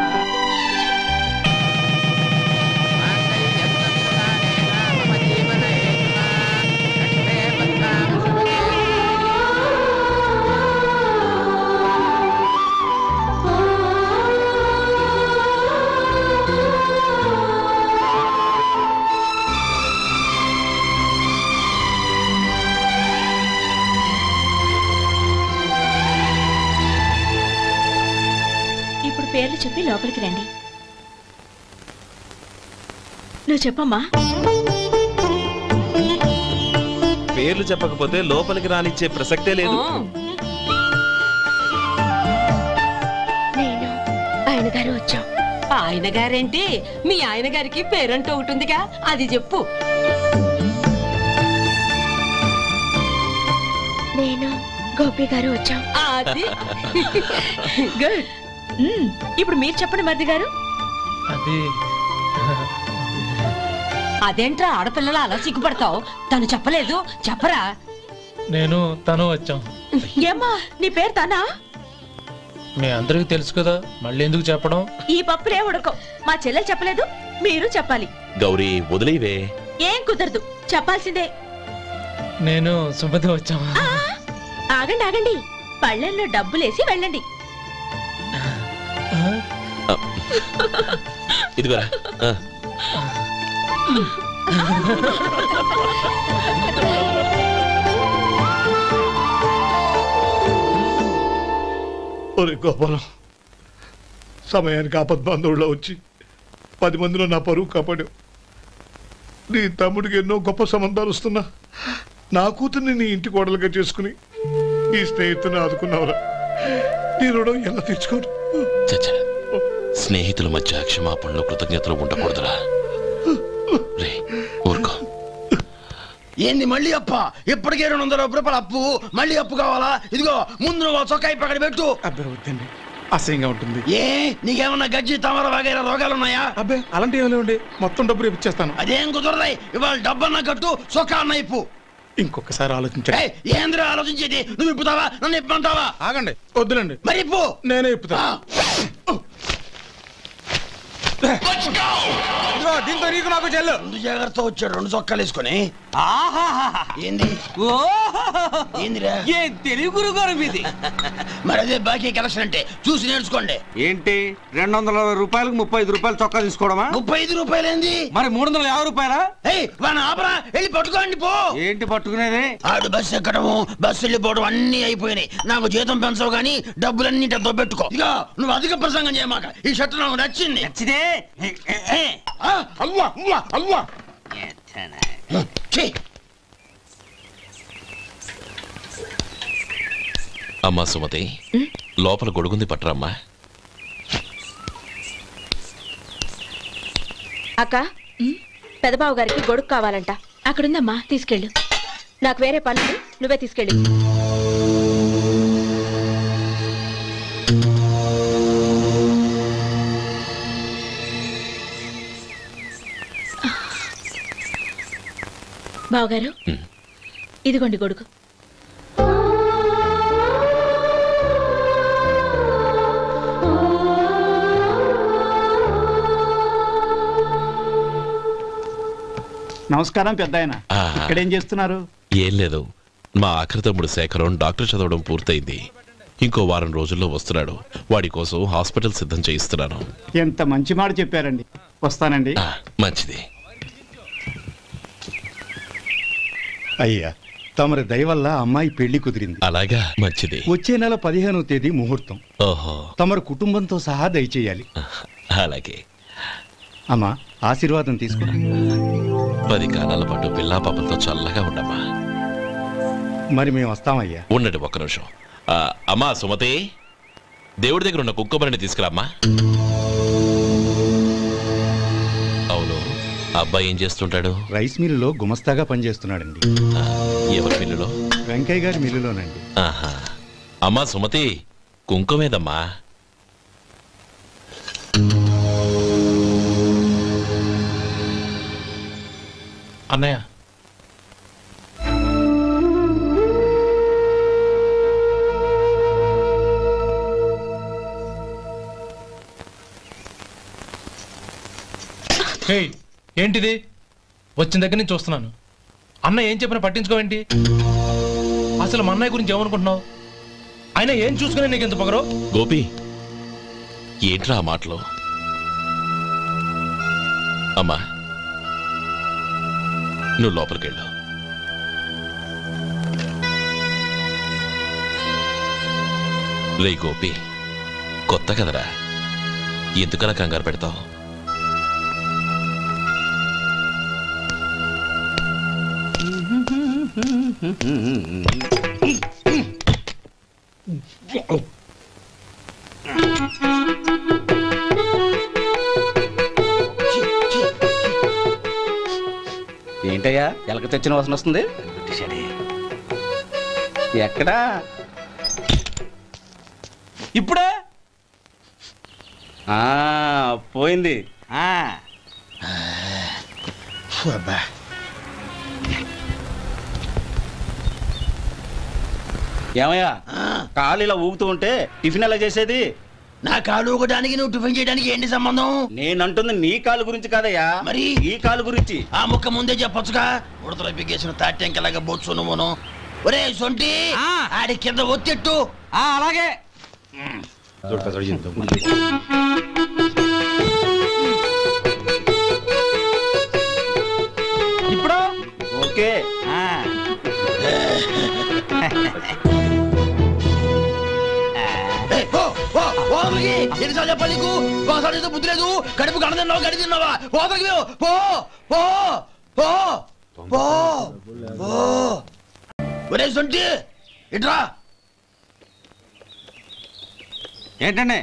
Speaker 8: రండి లోపలికి రండి. నువ్వు చెప్పమ్మా.
Speaker 13: పేర్లు చెప్పకపోతే లోపలికి రానిచ్చే ప్రసక్తే లేదు.
Speaker 16: నేను ఆయన గారు వచ్చాం.
Speaker 12: ఆయన గారేంటి? మీ ఆయన గారికి పేరంటూ ఒకటి ఉందిగా, అది చెప్పు.
Speaker 16: నేను గోపి గారు వచ్చాం.
Speaker 12: అది
Speaker 8: గుడ్. ఇప్పుడు మీరు చెప్పండి మరిది గారు.
Speaker 12: అదేంట్రా ఆడపిల్లలు అలా సిగ్గుపడతావు? తను చెప్పలేదు, చెప్పరా?
Speaker 17: నేను తను వచ్చాం.
Speaker 8: ఏమ్మా నీ పేరు తానా?
Speaker 17: మీ అందరికి తెలుసు కదా, మళ్ళీ ఎందుకు చెప్పడం?
Speaker 8: ఈ పప్పులే ఉడకం. మా చెల్లెలు చెప్పలేదు, మీరు చెప్పాలి.
Speaker 6: గౌరీ వదిలేవే.
Speaker 8: ఏం కుదరదు, చెప్పాల్సిందే.
Speaker 17: నేను సుమతి వచ్చాం.
Speaker 8: ఆగండి ఆగండి, పళ్ళెల్లో డబ్బులేసి వెళ్ళండి.
Speaker 6: ఇదిగోరా.
Speaker 15: ఒరే గోపాలం, సమయానికి ఆపద్బంధువుల్లో వచ్చి 10 మందిలో నా పరువు కాపాడావు. నీ తమ్ముడికి ఎన్నో గొప్ప సంబంధాలు వస్తున్నా నా కూతుర్ని నీ ఇంటి కోడలుగా చేసుకుని నీ స్నేహితుని ఆదుకున్నావురా. నీ రుణం ఎలా తీర్చుకోరు?
Speaker 6: స్నేహితుల మధ్య క్షమాపణలు కృతజ్ఞతలు ఉండకూడదురా. రే ఊరుకో.
Speaker 10: ఏంది మళ్ళీ అప్ప? ఇప్పటికే 200 రూపాయల అప్పు, మళ్ళీ అప్పు కావాలా? ఇదిగో ముందు నువ్వు చొక్కాయి పక్కన పెట్టు.
Speaker 15: అబ్బే వద్దండి, అసహ్యంగా ఉంటుంది.
Speaker 10: ఏ నీకేమన్నా గజ్జి తమర వగైరా రోగాలు ఉన్నాయా?
Speaker 15: అబ్బే అలాంటి ఏమైనా ఉండే, మొత్తం డబ్బు రేపు ఇచ్చేస్తాను.
Speaker 10: అదేం కుదరదాయి. ఇవాళ డబ్బన్నా కట్టు, చొక్కా అన్న ఇప్పు.
Speaker 15: ఇంకొకసారి ఆలోచించండి.
Speaker 10: ఏంద్ర ఆలోచించేది? నువ్వు ఇప్పుతావా, నన్ను ఇప్పమంటావా?
Speaker 15: ఆగండి, వద్దులండి.
Speaker 10: మరి ఇప్పు.
Speaker 15: నేనే ఇప్పుతా.
Speaker 10: దీంతో నీకు నాకు చెల్లు. 2 జాగ్రత్త వచ్చాడు, 2 చొక్కాలు వేసుకొని. ఏంది ఏందిరా?
Speaker 11: ఏ తెలుగు గురుగారు మీది?
Speaker 10: మరి అదే బాకీ కలెక్షన్ అంటే చూసి నేర్చుకోండి.
Speaker 11: ఏంటి 220 రూపాయలకు 35 రూపాయలు చొక్కా తీసుకోవడమా?
Speaker 10: 35 రూపాయలు ఏంది?
Speaker 11: మరి 350 రూపాయలా?
Speaker 10: వాడిని ఆపరా, వెళ్ళి పట్టుకోండి పో.
Speaker 11: ఏంటి పట్టుకునేది?
Speaker 10: ఆడు బస్సు ఎక్కడము, బస్సు వెళ్ళిపోవడం అన్ని అయిపోయినాయి. నాకు జీతం పెంచవు గానీ డబ్బులన్నీ దొబ్బెట్టుకో. ఇక నువ్వు అధిక ప్రసంగం చేయమాక. ఈ షర్ట్ నాకు నచ్చింది.
Speaker 11: నచ్చితే
Speaker 10: అల్వా అల్వా అల్వా.
Speaker 6: అమ్మా సుమతి, లోపల గొడుగుంది పట్టరమ్మా.
Speaker 16: అక్క, పెదబాబు గారికి గొడుగు కావాలంట.
Speaker 8: అక్కడుందమ్మా, తీసుకెళ్ళు.
Speaker 16: నాకు వేరే పనులు, నువ్వే తీసుకెళ్ళి.
Speaker 8: బావగారు, ఇదిగోండి గొడుగు.
Speaker 18: నమస్కారం పెద్దాయన. ఇక్కడేం చేస్తున్నారు?
Speaker 6: ఏం లేదు, మా ఆఖరి తమ్ముడు శేఖరం డాక్టర్ చదవడం పూర్తయింది. ఇంకో వారం రోజుల్లో వస్తున్నాడు. వాడి కోసం హాస్పిటల్ సిద్ధం చేయిస్తున్నాను.
Speaker 18: ఎంత మంచి మాట చెప్పారండి. వస్తానండి.
Speaker 6: మంచిది.
Speaker 18: అయ్యా, తమరి దయ వల్ల అమ్మాయి పెళ్లి కుదిరింది.
Speaker 6: అలాగా, మంచిది.
Speaker 18: వచ్చే నెల 15వ తేదీ ముహూర్తం.
Speaker 6: ఓహో.
Speaker 18: తమరు కుటుంబంతో సహా దయచేయాలి.
Speaker 6: అలాగే.
Speaker 18: అమ్మా, ఆశీర్వాదం తీసుకో.
Speaker 6: 10 కాలాల పాటు పిల్లా పాపలతో చల్లగా ఉండమ్మా.
Speaker 18: మరి మేము వస్తామయ్యా.
Speaker 6: ఉండండి ఒక్క నిమిషం. అమ్మా సుమతి, దేవుడి దగ్గర ఉన్న కుక్కబరిని తీసుకురామ్మా. అవును, అబ్బాయి ఏం చేస్తుంటాడు?
Speaker 18: రైస్ మిల్లులో గుమస్తాగా పనిచేస్తున్నాడండి.
Speaker 6: ఎవరి మిల్లులో?
Speaker 18: వెంకయ్య గారి మిల్లులోనండి.
Speaker 6: ఆహా. అమ్మా సుమతి, కుంకుమేదమ్మా?
Speaker 17: అన్నయ్య, ఏంటిది? వచ్చిన దగ్గర నుంచి చూస్తున్నాను. అన్న ఏం చెప్పినా పట్టించుకోవేంటి? అసలు మా అన్నయ్య గురించి ఏమనుకుంటున్నావు? ఆయన ఏం చూసుకునే నీకు ఎంత పొగరు?
Speaker 6: గోపి, ఏంట్రా ఆ మాటలు? అమ్మా, నువ్వు లోపలికెళ్ళు. రే గోపి, కొత్త కదరా, ఎందుకలా కంగారు పెడతావు?
Speaker 19: ఏంటయ్యా ఎలక తెచ్చిన వాసన వస్తుంది? ఎక్కడా?
Speaker 11: ఇప్పుడే
Speaker 19: పోయింది. ఏమయ్యా కాలు ఇలా ఊగుతూ ఉంటే టిఫిన్ ఎలా చేసేది?
Speaker 10: నా కాలు ఊగడానికి నువ్వు టిఫిన్ చేయడానికి ఏంటి సంబంధం?
Speaker 19: నేనంటుంది నీ కాలు గురించి కాదయ్యా,
Speaker 10: మరి
Speaker 19: ఈ కాలు గురించి.
Speaker 10: ఆ ముక్క ముందే చెప్పొచ్చుగా. ఉడతలో పిగేసిన తాట్యంకలాగా బొచ్చు నువ్వును. ఒరే సొంటి, ఆడి కింద ఒత్తిట్టు.
Speaker 11: అలాగే.
Speaker 10: ఇప్పుడు
Speaker 19: ఓకే.
Speaker 10: ఎన్నిసార్లు చెప్పాలి నీకు? ఒకసారి ఏదో బుద్ధి లేదు. కడుపు గడ తిన్నావు, గడి తిన్నావా? పోతలకి పో పో పో పో పో. ఒరే సొంటి ఇట్రా.
Speaker 11: ఏంటండి?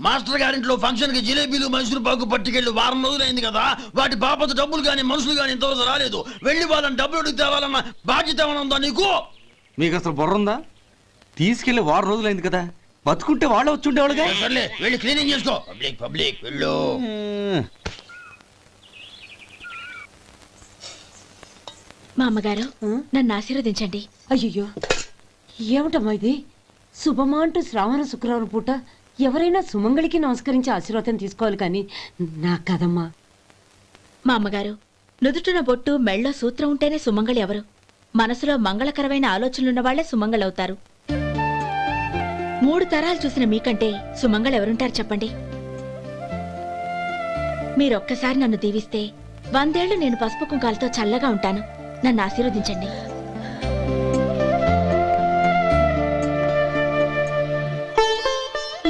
Speaker 10: మాస్టర్ గారింట్లో ఫంక్షన్ కి జిలేబీలు మైసూరు పాకు పట్టుకెళ్ళి వారం రోజులైంది కదా. వాటి బాపత డబ్బులు కానీ మనుషులు కానీ ఇంతవరకు రాలేదు. వెళ్ళి వాళ్ళని డబ్బులు అడిగి తేవాలన్న బాధ్యత ఏమైనా ఉందా నీకు?
Speaker 11: మీకు అసలు బుర్ర ఉందా? తీసుకెళ్లి వారం రోజులైంది కదా, బతుకుంటే వాళ్ళు వచ్చి ఉండేవాళ్ళుగా.
Speaker 10: సర్లే వెళ్ళి క్లీనింగ్ చేసుకో. పబ్లిక్ పబ్లిక్ వెళ్ళు.
Speaker 8: మా అమ్మగారు నన్ను ఆశీర్వదించండి.
Speaker 12: అయ్యో ఏమిటమ్మా ఇది? శుభమా అంటూ శ్రావణ శుక్రవారం పూట ఎవరైనా సుమంగళికి నమస్కరించి ఆశీర్వాదం తీసుకోవాలి కానీ నా కదమ్మా.
Speaker 8: మా అమ్మగారు నుదుటిన బొట్టు మెళ్ళో సూత్రం ఉంటేనే సుమంగళి ఎవరు? మనసులో మంగళకరమైన ఆలోచనలున్న వాళ్లే సుమంగళవుతారు. 3 తరాలు చూసిన మీకంటే సుమంగళ ఎవరుంటారు చెప్పండి? మీరొక్కసారి నన్ను దీవిస్తే 100 ఏళ్లు నేను పసుపు కుంకాలతో చల్లగా ఉంటాను. నన్ను ఆశీర్వదించండి.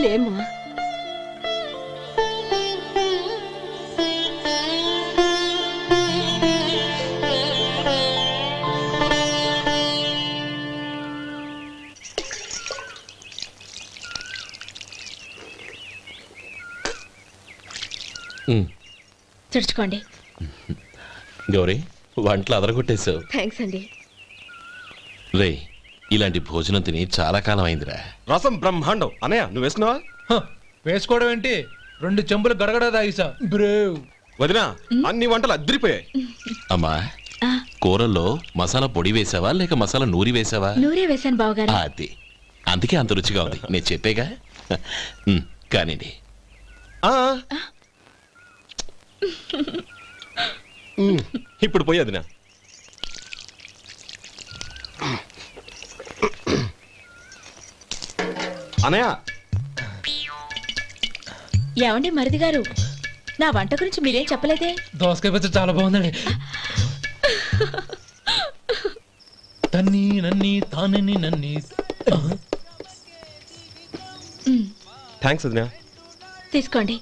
Speaker 12: లేమ్మా.
Speaker 8: తుడుచుకోండి.
Speaker 6: గౌరీ వంటలు అదరగొట్టేశావు.
Speaker 8: థ్యాంక్స్ అండి.
Speaker 6: రే ఇలాంటి భోజనం తిని చాలా కాలం అయిందిరా.
Speaker 13: రసం బ్రహ్మాండం. అనయ్య నువ్వు వేసుకున్నావా?
Speaker 17: వేసుకోవడం ఏంటి, 2 చెంబులు గడగడ తాగిసా. బ్రేవ్
Speaker 13: వదినా అన్ని వంటలు అద్దరిపోయాయి.
Speaker 6: అమ్మా కూరల్లో మసాలా పొడి వేసావా లేక మసాలా నూరి వేసావా?
Speaker 8: నూరే వేశాను బావగారు.
Speaker 6: అది అందుకే అంత రుచిగా ఉంది. నేను చెప్పేగా. కానివ్వండి.
Speaker 13: ఇప్పుడు పోయి వదినా. అనయ్య
Speaker 8: ఏమండి మరిది గారు, నా వంట గురించి మీరేం చెప్పలేదే?
Speaker 17: దోసకాయ పచ్చడి చాలా బాగుందండి. తన్ని నన్ని తానని నన్ని.
Speaker 13: థ్యాంక్స్ వదినా.
Speaker 8: తీసుకోండి.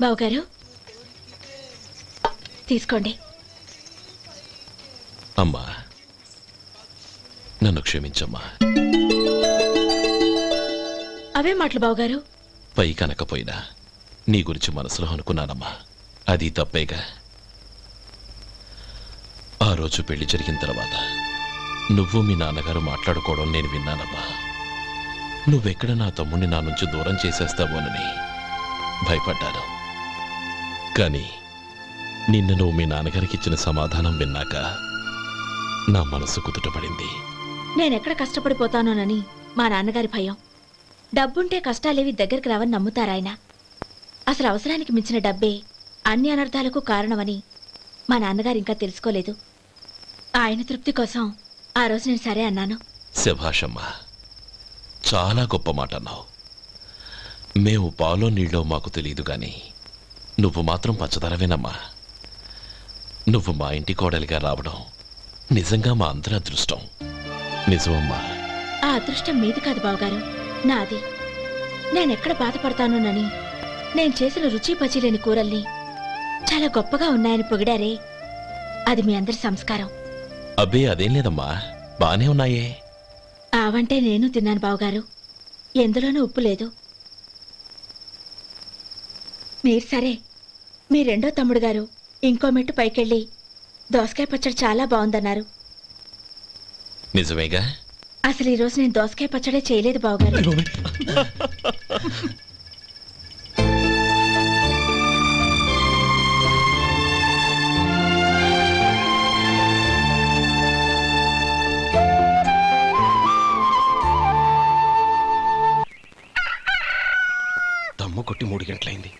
Speaker 8: బావగారు తీసుకోండి.
Speaker 6: అమ్మా నన్ను క్షమించమ్మా.
Speaker 8: అవే మాటలు బావగారు.
Speaker 6: పై కనకపోయినా నీ గురించి మనసులో అనుకున్నానమ్మా. అది తప్పేగా. ఆ రోజు పెళ్లి జరిగిన తర్వాత నువ్వు మీ నాన్నగారు మాట్లాడుకోవడం నేను విన్నానమ్మా. నువ్వెక్కడ నా తమ్ముడిని నా నుంచి దూరం చేసేస్తావోనని భయపడ్డాను. కానీ నిన్న నువ్వు మీ నాన్నగారికి ఇచ్చిన సమాధానం విన్నాక నా మనసు కుదుటపడింది.
Speaker 8: నేనెక్కడ కష్టపడిపోతానోనని మా నాన్నగారి భయం. డబ్బుంటే కష్టాలేవి దగ్గరికి రావని నమ్ముతారాయన. అసలు అవసరానికి మించిన డబ్బే అన్ని అనర్థాలకు కారణమని మా నాన్నగారు ఇంకా తెలుసుకోలేదు. ఆయన తృప్తి కోసం ఆ రోజు నేను సరే అన్నాను.
Speaker 6: శభాషమ్మా, చాలా గొప్ప మాట అన్నావు. మేము పాలో నీళ్ళో మాకు తెలియదు కానీ నువ్వు మాత్రం పంచదారవేనమ్మా. నువ్వు మా ఇంటి కోడలిగా రావడం నిజంగా మా అందరి అదృష్టం. నిజమమ్మా.
Speaker 16: ఆ అదృష్టం మీది కాదు బావగారు, నాది. నేనెక్కడ బాధపడతానోనని నేను చేసిన రుచి పచిలేని కూరల్ని చాలా గొప్పగా ఉన్నాయని పొగిడారే, అది మీ అందరి సంస్కారం.
Speaker 6: అబ్బే అదేం లేదమ్మా, బానే ఉన్నాయే.
Speaker 16: ఆవంటే నేను తిన్నాను బావగారు, ఎందులోనూ ఉప్పు లేదు. మీరు సరే, మీ రెండో తమ్ముడు గారు ఇంకో మెట్టు పైకెళ్ళి దోసకాయ పచ్చడి చాలా బాగుందన్నారు.
Speaker 6: నిజమేగా?
Speaker 16: అసలు ఈరోజు నేను దోసకాయ పచ్చడే చేయలేదు బావగారు.
Speaker 13: దమ్ము కొట్టి 3 గంటలైంది,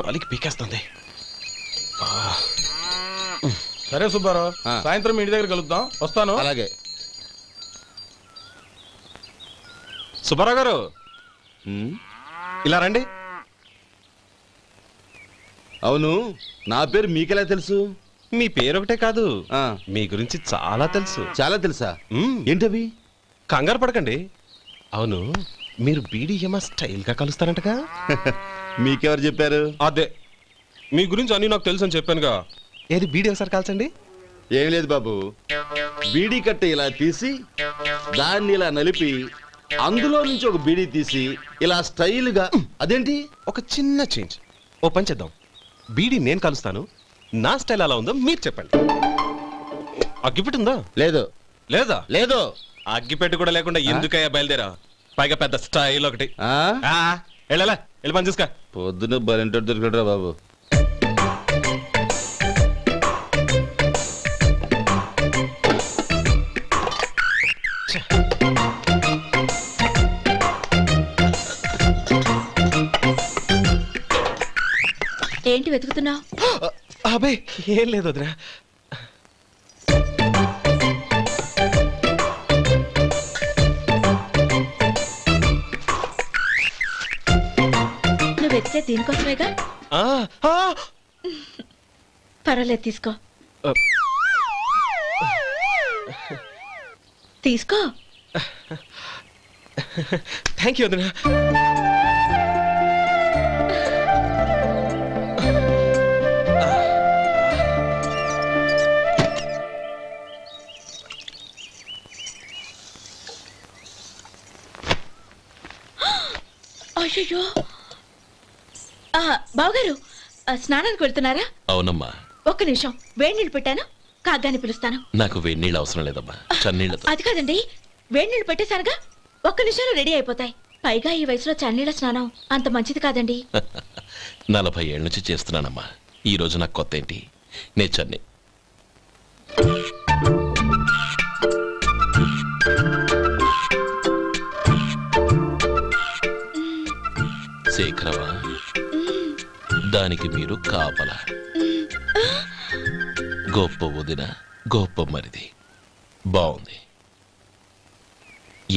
Speaker 13: 4 పీకేస్తుంది.
Speaker 14: సరే సుబ్బారావు, సాయంత్రం ఇంటి దగ్గర కలుద్దాం. వస్తాను.
Speaker 10: అలాగే.
Speaker 13: సుబ్బారావు గారు ఇలా రండి.
Speaker 10: అవును, నా పేరు మీకెలా తెలుసు?
Speaker 13: మీ పేరు ఒకటే కాదు, మీ గురించి చాలా తెలుసు.
Speaker 10: చాలా తెలుసా? ఏంటవి?
Speaker 13: కంగారు పడకండి. అవును, మీరు బీడీఎం స్టైల్ గా కలుస్తారంటగా?
Speaker 10: మీకెవరు చెప్పారు?
Speaker 13: అదే, మీ గురించి అన్ని నాకు తెలుసు అని చెప్పానుగా. ఏది బీడీ ఒకసారి కాల్చండి.
Speaker 10: ఏం లేదు బాబు, బీడీ కట్ట ఇలా తీసి దాన్ని ఇలా నలిపి అందులో నుంచి ఒక బీడీ తీసి ఇలా స్టైల్గా. అదేంటి?
Speaker 13: ఒక చిన్న చేంజ్. ఓ పని చేద్దాం, బీడీ నేను కలుస్తాను, నా స్టైల్ అలా ఉందో మీరు చెప్పండి. అగ్గిపెట్టి ఉందా?
Speaker 10: లేదు.
Speaker 13: లేదా?
Speaker 10: లేదు.
Speaker 13: అగ్గిపెట్టి కూడా లేకుండా ఎందుకయ్యా బయలుదేరా? పైగా పెద్ద స్టైల్ ఒకటి. వెళ్ళాలా, వెళ్ళి పని చూసుకో.
Speaker 10: పొద్దున బరింటో దొరికడరా బాబు.
Speaker 16: ఏంటి వెతుకుతున్నావు?
Speaker 13: అబే ఏం లేదు వదినా.
Speaker 16: నువ్వు వెతికే దీనికోసమేగా. పర్వాలేదు, తీసుకో. తీసుకో.
Speaker 13: థ్యాంక్ యూ వదినా.
Speaker 16: అయ్యో, బావగారు స్నానానికి వెళ్తున్నారా?
Speaker 6: అవునమ్మా.
Speaker 16: ఒక్క నిమిషం, వేడి నీళ్ళు పెట్టాను, కాగ్గాని పిలుస్తాను.
Speaker 6: నాకు వేడి నీళ్ళు అవసరం లేదమ్మా, చన్నీళ్ళతో.
Speaker 16: అది కాదండి, వేడి నీళ్ళు పెట్టేశానుగా, ఒక్క నిమిషంలో రెడీ అయిపోతాయి. పైగా ఈ వయసులో చన్నీళ్ళ స్నానం అంత మంచిది కాదండి.
Speaker 6: 40 ఏళ్ళ నుంచి చేస్తున్నానమ్మా, ఈ రోజు నాకు కొత్త ఏంటి? నే చన్నీ. శేఖరవా, దానికి మీరు కాపలా. గొప్ప వదిన, గొప్ప మరిది. బాగుంది.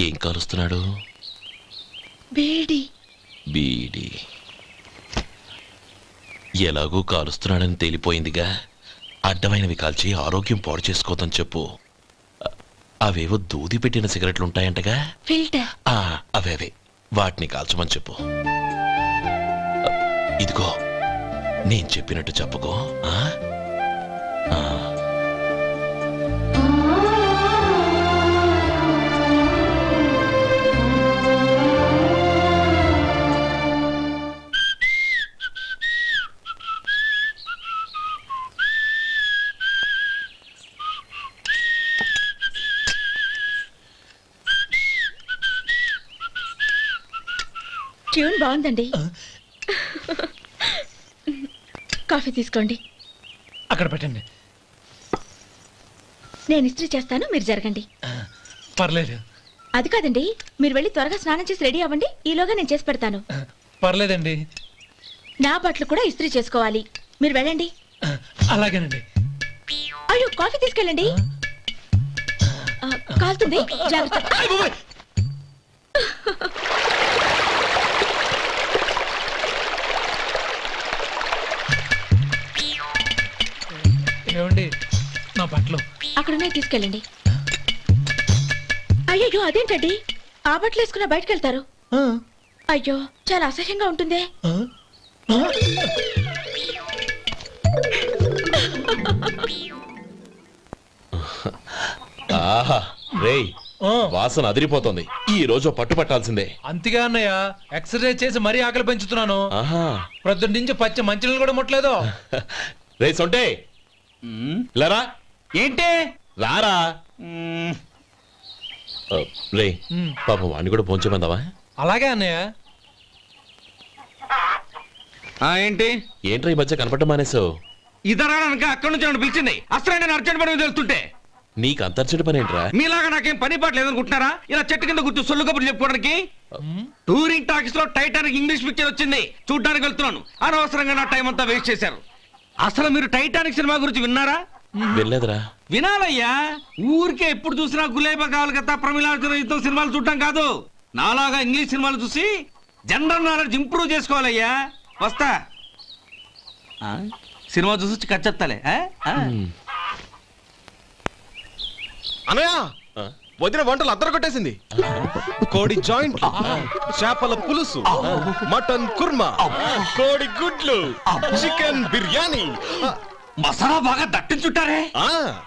Speaker 6: ఏం కాలుస్తున్నాడు?
Speaker 16: బీడి.
Speaker 6: బీడి ఎలాగూ కాలుస్తున్నాడని తేలిపోయిందిగా. అడ్డమైనవి కాల్చి ఆరోగ్యం పాడు చేసుకోదని చెప్పు. అవేవో దూది పెట్టిన సిగరెట్లుంటాయంటగా,
Speaker 16: ఫిల్టర్.
Speaker 6: అవే వాటిని కాల్చమని చెప్పు. ఇదిగో నేను చెప్పినట్టు చెప్పుకో.
Speaker 16: ట్యూన్ బాగుందండి. కాఫీ తీసుకోండి.
Speaker 17: అక్కడ పెట్టండి.
Speaker 16: నేను ఇస్త్రీ చేస్తాను, మీరు జరగండి.
Speaker 17: పర్లేదు.
Speaker 16: అది కాదండి, మీరు వెళ్ళి త్వరగా స్నానం చేసి రెడీ అవ్వండి, ఈలోగా నేను చేసి పెడతాను.
Speaker 17: పర్లేదండి.
Speaker 16: నా బట్టలు కూడా ఇస్త్రీ చేసుకోవాలి, మీరు వెళ్ళండి.
Speaker 17: అలాగేనండి.
Speaker 16: అయ్యో, కాఫీ తీసుకెళ్ళండి. కాలుతుంది, జాగ్రత్త.
Speaker 17: బట్టలు
Speaker 16: అక్కడున్నాయి, తీసుకెళ్ళండి. అయ్యో అదేంటండి, ఆ బట్టలు వేసుకున్న బయటకు వెళ్తారు? అయ్యో చాలా అసహ్యంగా ఉంటుందే.
Speaker 6: ఆహా రేయ్, వాసన అదిరిపోతుంది. ఈ రోజు పట్టుపట్టాల్సిందే.
Speaker 17: అంతగా అన్నయ్య, ఎక్సర్సైజ్ చేసి మరీ ఆకలి పెంచుతున్నాను. ప్రొద్దున నుంచి పచ్చ మంచినీళ్ళు కూడా ముట్టలేదు.
Speaker 6: రే సొంటే, లరా
Speaker 11: ఏంటి
Speaker 6: రారా. రే పాపం వాణ్ణి కూడా పోంచమందావా?
Speaker 17: అలాగే అన్నయ్య.
Speaker 11: ఏంటి
Speaker 6: ఏంట్రా ఈ మధ్య కనపడటం మానేసావు?
Speaker 11: ఇద్దరు అక్కడి నుంచి నన్ను పిలిచింది. అసలు నేను అర్జెంట్ పని వెళ్తుంటే
Speaker 6: నీకు అంతర్చడి పని ఏంట్రా?
Speaker 11: మీలాగా నాకేం పని పాట లేదనుకుంటున్నారా? ఇలా చెట్టు కింద కూర్చో సొల్లు కబుర్లు చెప్పుకోవడానికి. టూరింగ్ టాకీస్ లో టైటానిక్ ఇంగ్లీష్ పిక్చర్ వచ్చింది, చూడ్డానికి వెళ్తున్నాను. అనవసరంగా నా టైం అంతా వేస్ట్ చేశారు. అసలు మీరు టైటానిక్ సినిమా గురించి విన్నారా?
Speaker 6: వెళ్ళలేదురా.
Speaker 11: వినాలయ్యా. ఊరికే ఎప్పుడు చూసినా గులేబా కావాలి కదా, ప్రమిళార్జున యుద్ధం సినిమాలు చూడటం కాదు. నాలాగా ఇంగ్లీష్ సినిమాలు చూసి జనరల్ నాలెడ్జ్ ఇంప్రూవ్ చేసుకోవాలయ్యా. వస్తా. సినిమా చూసి కచ్చెత్తాలే.
Speaker 13: అనయ్య, వదిన వంటలు అద్దరు కొట్టేసింది. కోడి జాయింట్, చేపల పులుసు, మటన్ కుర్మా, కోడి గుడ్లు, చికెన్ బిర్యానీ,
Speaker 11: మసాలా బాగా దట్టించుంటారే.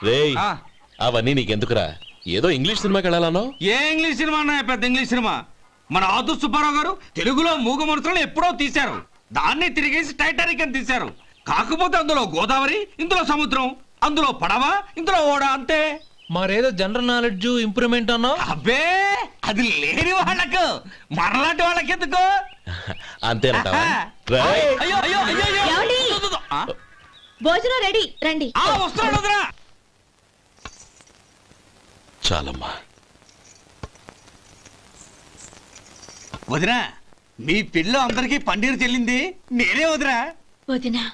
Speaker 6: రేయ్ అవన్నీ నీకెందుకురా? ఏదో ఇంగ్లీష్ సినిమాకి వెళ్ళాలనో?
Speaker 11: ఏ ఇంగ్లీష్ సినిమా అన్నా? పెద్ద ఇంగ్లీష్ సినిమా. మన ఆదుర్ సుబ్బారావు గారు తెలుగులో మూగ మనుషులను ఎప్పుడో తీశారు. దాన్ని తిరిగేసి టైటానిక్ అని తీశారు. కాకపోతే అందులో గోదావరి, ఇందులో సముద్రం, అందులో పడవ, ఇందులో ఓడ, అంతే.
Speaker 17: మరేదో జనరల్ నాలెడ్జ్ ఇంప్రూవ్మెంట్ అన్నా?
Speaker 11: అబ్బే అది లేని వాళ్ళకు, మరలాంటి వాళ్ళకి ఎందుకు?
Speaker 6: అంతేనంటావా?
Speaker 16: భోజనం రెడీ, రండి.
Speaker 11: వస్తున్నాడు.
Speaker 6: చాలమ్మా.
Speaker 11: వదినా, మీ పిల్ల అందరికీ పన్నీరు చెల్లింది నేనే వదినా.
Speaker 16: వదినా,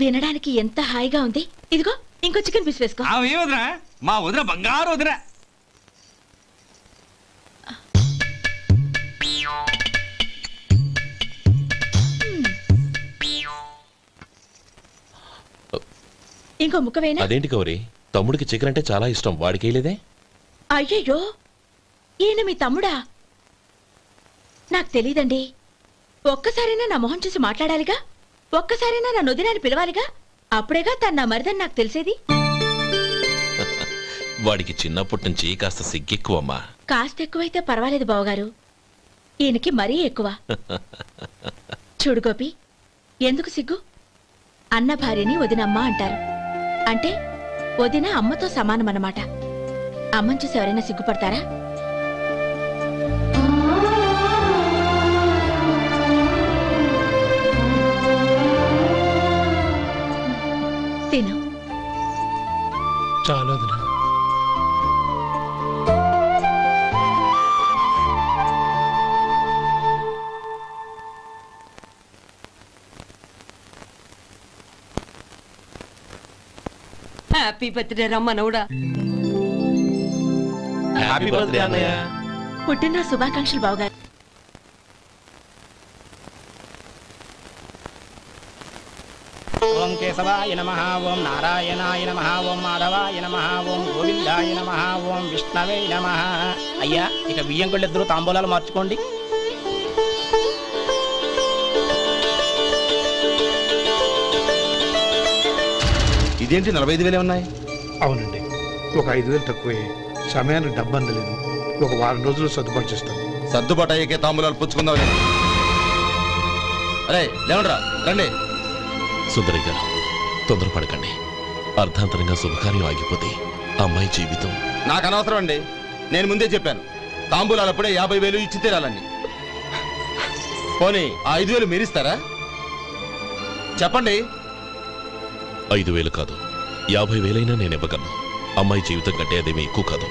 Speaker 16: వినడానికి ఎంత హాయిగా ఉంది. ఇదిగో ఇంకో చికెన్ పీస్ వేసుకో.
Speaker 11: ఏ వదినా, మా వదిన బంగారు వదినా.
Speaker 16: ఇంకో ముక్క వేయనా?
Speaker 6: అదేంటి గౌరీ, తమ్ముడికి చికెన్ అంటే చాలా ఇష్టం, వాడికి వేయలేదే?
Speaker 16: అయ్యయ్యో, ఈయన మీ తమ్ముడా? నాకు తెలీదండి. ఒక్కసారైనా నా మొహం చూసి మాట్లాడాలిగా, ఒక్కసారైనా నా నొదినాన్ని పిలవాలిగా, అప్పుడేగా తన నా మరిదని నాకు తెలిసేది.
Speaker 6: వాడికి చిన్నప్పటి నుంచి కాస్త సిగ్గెక్కువమ్మా.
Speaker 16: కాస్త ఎక్కువైతే పర్వాలేదు బావగారు, ఈయనకి మరీ ఎక్కువ. చూడు గోపి, ఎందుకు సిగ్గు? అన్న భార్యని వదినమ్మ అంటారు. అంటే వదిన అమ్మతో సమానమన్నమాట. అమ్మని చూసి ఎవరైనా సిగ్గుపడతారా? తిను.
Speaker 17: చాలా వదినా.
Speaker 12: హ్యాపీ బర్త్డే రమ్మనవుడా.
Speaker 6: హ్యాపీ బర్త్డే అన్నయ్య.
Speaker 16: పుట్టిన శుభాకాంక్షలు బావగారు.
Speaker 20: ఓం కేశవాయ నమః, ఓం నారాయణాయ నమః, ఓం మాధవాయ నమః, ఓం గోవిందాయ నమః, ఓం విష్ణవే నమః. అయ్యా, ఇక బియ్యం కొళ్ళిద్దరూ తాంబూలాలు మార్చుకోండి.
Speaker 10: ఇదేంటి 45,000 ఉన్నాయి?
Speaker 15: అవునండి, ఒక 5,000 తక్కువే. సమయానికి డబ్బు అందలేదు. ఒక వారం రోజులు సర్దుబాటు చేస్తాను.
Speaker 10: సర్దుబాటు అయ్యే తాంబూలాలు పుచ్చుకుందాం. అరే లేవండ్రా, రండి.
Speaker 6: సుందరి గారు, తొందరపడకండి. అర్ధాంతరంగా శుభకార్యం ఆగిపోతే అమ్మాయి జీవితం.
Speaker 10: నాకు అనవసరం అండి, నేను ముందే చెప్పాను. తాంబూలాలప్పుడే 50,000 ఇచ్చి తీరాలండి. పోనీ ఆ 5,000 మీరిస్తారా? చెప్పండి.
Speaker 6: 5,000 కాదు, 50,000 నేను ఇవ్వగలను. అమ్మాయి జీవితం కంటే అదేమీ ఎక్కువ కాదు.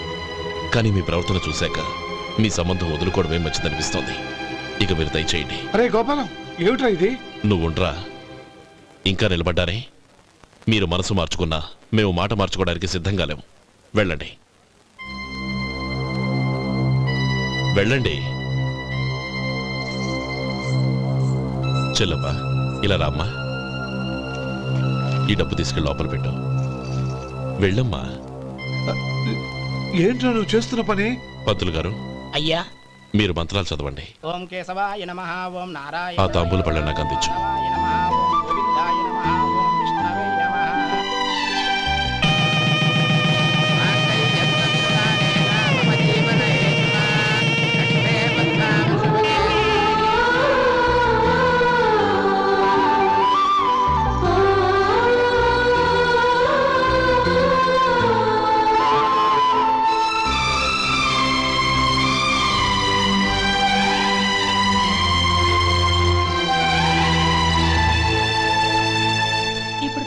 Speaker 6: కానీ మీ ప్రవర్తన చూశాక మీ సంబంధం వదులుకోవడమే మంచిదనిపిస్తోంది. ఇక మీరు దయచేయండి.
Speaker 15: అరే గోపాలం, ఏమిట్రా ఇది?
Speaker 6: నువ్వుండ్రా, ఇంకా నిలబడ్డారే. మీరు మనసు మార్చుకున్నా మేము మాట మార్చుకోవడానికి సిద్ధంగా లేము. వెళ్ళండి, వెళ్ళండి. చెల్లమ్మా, ఇలా రామ్మా. ఈ డబ్బు తీసుకెళ్ళి లోపల పెట్టు. వెళ్ళమ్మా.
Speaker 15: ఏంట్రా నువ్వు చేస్తున్న పని?
Speaker 6: పంతులు గారు,
Speaker 20: అయ్యా
Speaker 6: మీరు మంత్రాలు చదవండి.
Speaker 20: ఓం కేశవాయ నమః ఓం నారాయణ
Speaker 6: ఆ తాంబూల పళ్ళ నాకు అందించు.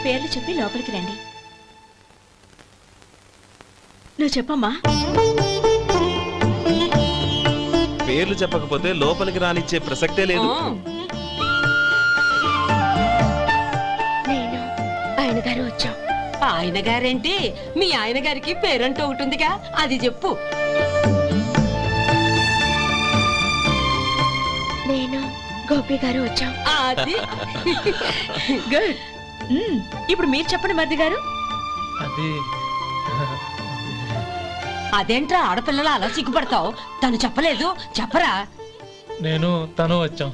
Speaker 16: పేర్లు చెప్పి లోపలికి రండి. నువ్వు చెప్పమ్మా.
Speaker 13: పేర్లు చెప్పకపోతే లోపలికి రానిచ్చే ప్రసక్తే లేదు.
Speaker 16: నేను ఆయన గారు వచ్చాం.
Speaker 12: ఆయన గారేంటి? మీ ఆయన గారికి పేరంటూ ఒకటి ఉందిగా, అది చెప్పు.
Speaker 16: నేను గోపి గారు వచ్చాం.
Speaker 12: అది
Speaker 8: గుడ్. ఇప్పుడు మీరు చెప్పండి మరిది గారు.
Speaker 17: అది
Speaker 12: అదేంట్రా ఆడపిల్లలు అలా సిగ్గుపడతావు? తను చెప్పలేదు, చెప్పరా.
Speaker 17: నేను తను వచ్చాం.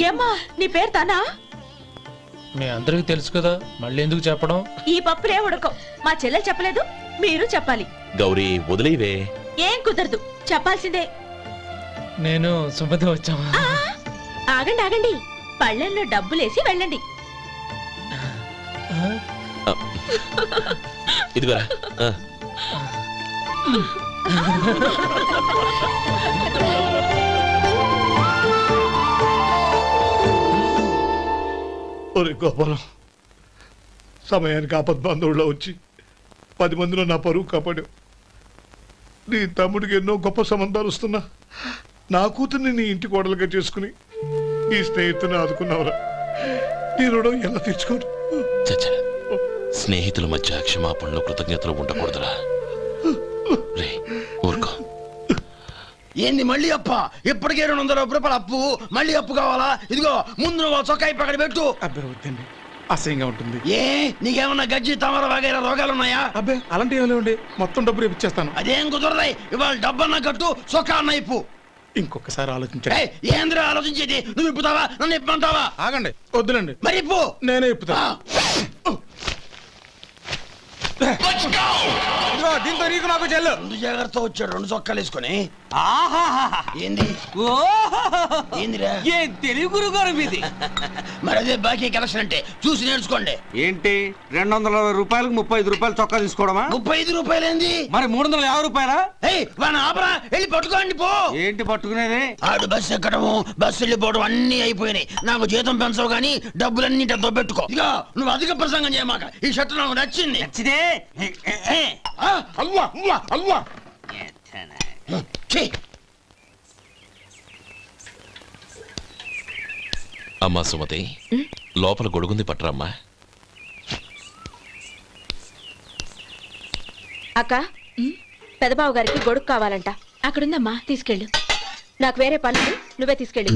Speaker 8: ఏమ్మా నీ పేరు తనా?
Speaker 17: మీ అందరికి తెలుసు కదా, మళ్ళీ ఎందుకు చెప్పడం?
Speaker 8: ఈ పప్పులే ఉడకం. మా చెల్లెలు చెప్పలేదు, మీరు చెప్పాలి.
Speaker 6: గౌరీ వదిలేవే.
Speaker 8: ఏం కుదరదు, చెప్పాల్సిందే.
Speaker 17: నేను సుమతి వచ్చాం.
Speaker 8: ఆగండి ఆగండి, పళ్ళెల్లో డబ్బులేసి వెళ్ళండి.
Speaker 6: ఇదిగోరా.
Speaker 15: ఒరే గోపాలం, సమయానికి ఆపద్బంధువుల్లో వచ్చి 10 మందిలో నా పరువు కాపాడావు. నీ తమ్ముడికి ఎన్నో గొప్ప సంబంధాలు వస్తున్నా నా కూతుర్ని నీ ఇంటి కోడలుగా చేసుకుని నీ స్నేహితుని ఆదుకున్నావురా. నీ రుణం ఎలా తీర్చుకోరు?
Speaker 6: స్నేహితుల మధ్య క్షమాపణలు కృతజ్ఞతలు ఉండకూడదురా. రే ఊరుకో.
Speaker 10: ఏంది మళ్ళీ అప్ప? ఇప్పటికే 200 రూపాయల అప్పు, మళ్ళీ అప్పు కావాలా? ఇదిగో ముందు నువ్వు చొక్కాయి పక్కన పెట్టు.
Speaker 14: అబ్బే వద్దండి, అసహ్యంగా ఉంటుంది.
Speaker 10: ఏ నీకేమన్నా గజ్జి తమర వగైరా రోగాలున్నాయా?
Speaker 14: అబ్బే అలాంటి ఏమి లేవండి, మొత్తం డబ్బు రేపు ఇచ్చేస్తాను.
Speaker 10: అదేం కుదరదాయి. ఇవాళ డబ్బన్నా కట్టు, చొక్కా అన్న ఇప్పు.
Speaker 14: ఇంకొకసారి ఆలోచించండి.
Speaker 10: ఏంద్రా ఆలోచించేది? నువ్వు ఇప్పుతావా, నన్ను ఇప్పమంటావా?
Speaker 14: ఆగండి, వద్దులండి.
Speaker 10: మరి ఇప్పు.
Speaker 14: నేనే ఇప్పుతా. దీంతో నీకు నాకు చెల్లు.
Speaker 10: ముందు జాగ్రత్త వచ్చాడు 2 చొక్కాలు వేసుకొని. ఏంది ఏందిరా?
Speaker 11: ఏం తెలుగు గురుగారు మీది?
Speaker 10: మరి అదే బాకీ కలెక్షన్ అంటే చూసి నేర్చుకోండి.
Speaker 11: ఏంటి 220 రూపాయలకు 35 రూపాయలు చొక్కా తీసుకోవడమా?
Speaker 10: 35 రూపాయలు ఏంది?
Speaker 11: మరి 350 రూపాయలా?
Speaker 10: వాడిని ఆపరా, వెళ్ళి పట్టుకోండి పో.
Speaker 11: ఏంటి పట్టుకునేది?
Speaker 10: ఆడు బస్సు ఎక్కడము, బస్సు వెళ్ళిపోవడం అన్ని అయిపోయినాయి. నాకు జీతం పెంచవు గానీ డబ్బులన్నీ దొబ్బెట్టుకో. ఇక నువ్వు అధిక ప్రసంగం చేయమాక. ఈ షర్ట్ నాకు నచ్చింది.
Speaker 11: నచ్చితే
Speaker 10: అల్వా అల్వా అల్వా.
Speaker 6: అమ్మా సుమతి, లోపల గొడుగుంది పట్టరమ్మా.
Speaker 16: అక్క, పెదబాబు గారికి గొడుగు కావాలంట. అక్కడుందమ్మా, తీసుకెళ్ళు. నాకు వేరే పనులు, నువ్వే తీసుకెళ్ళు.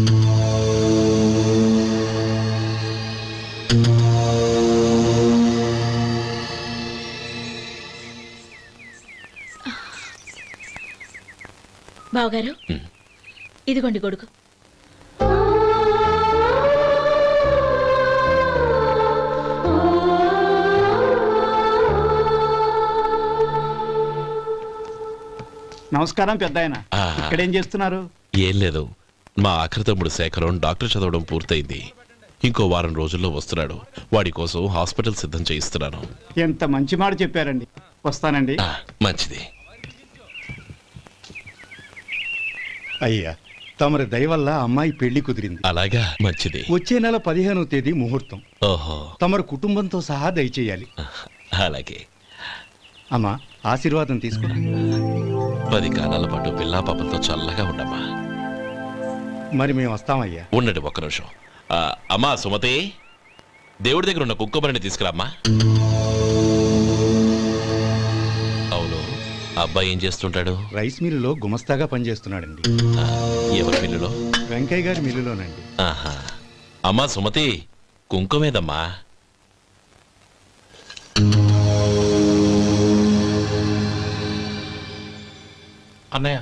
Speaker 16: బావగారు, ఇదిగోండి గొడుగు.
Speaker 19: నమస్కారం పెద్దాయన. ఇక్కడేం చేస్తున్నారు?
Speaker 6: ఏం లేదు, మా ఆఖరి తమ్ముడు శేఖరం డాక్టర్ చదవడం పూర్తయింది. ఇంకో వారం రోజుల్లో వస్తున్నాడు. వాడి కోసం హాస్పిటల్ సిద్ధం చేయిస్తున్నాను.
Speaker 19: ఎంత మంచి మాట చెప్పారండి. వస్తానండి.
Speaker 6: మంచిది.
Speaker 18: అయ్యా, తమరి దయ వల్ల అమ్మాయి పెళ్లి కుదిరింది.
Speaker 6: అలాగా, మంచిది.
Speaker 18: వచ్చే నెల 15వ తేదీ ముహూర్తం.
Speaker 6: ఓహో.
Speaker 18: తమరు కుటుంబంతో సహా దయచేయాలి.
Speaker 6: అలాగే.
Speaker 18: అమ్మా, ఆశీర్వాదం తీసుకురా.
Speaker 6: 10 కాలాల పాటు పిల్లా పాపలతో చల్లగా ఉండమ్మా.
Speaker 18: మరి మేము వస్తామయ్యా.
Speaker 6: ఉండండి ఒక్క నిమిషం. అమ్మా సుమతి, దేవుడి దగ్గర ఉన్న కుక్కమరిని తీసుకురామ్మా. అవును, అబ్బాయి ఏం చేస్తుంటాడు?
Speaker 18: రైస్ మిల్లులో గుమస్తాగా పనిచేస్తున్నాడండి.
Speaker 6: ఎవరి మిల్లులో?
Speaker 18: వెంకయ్య గారి మిల్లులోనండి.
Speaker 6: ఆహా. అమ్మా సుమతి, కుంకుమేదమ్మా.
Speaker 17: అన్నయ్య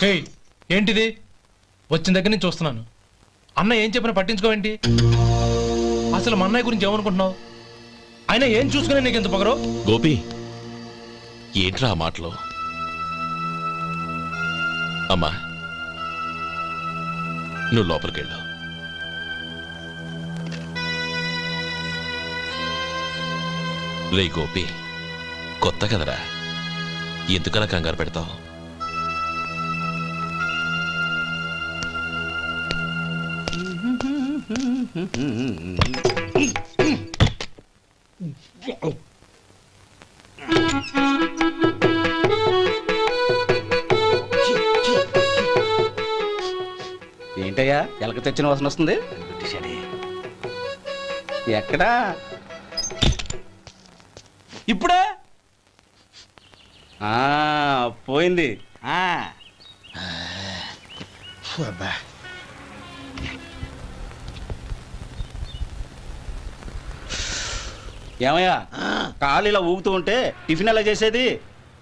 Speaker 17: ఏయ్, ఏంటిది? వచ్చిన దగ్గర నుంచి చూస్తున్నాను. అన్న ఏం చెప్పినా పట్టించుకోవేంటి? అసలు మా అన్నయ్య గురించి ఏమనుకుంటున్నావు? ఆయన ఏం చూసుకునే నీకు ఎంత పొగరు?
Speaker 6: గోపి, ఏంట్రా ఆ మాటలు? అమ్మా, నువ్వు లోపలికెళ్ళు. రే గోపి, కొత్త కదరా, ఎందుకలా కంగారు పెడతావు?
Speaker 19: ఏంటయ్యా ఎలక తెచ్చిన వాసన వస్తుంది? ఎక్కడా?
Speaker 11: ఇప్పుడే
Speaker 19: పోయింది. ఏమయ్యా కాలు ఇలా ఊగుతూ ఉంటే టిఫిన్ ఎలా చేసేది?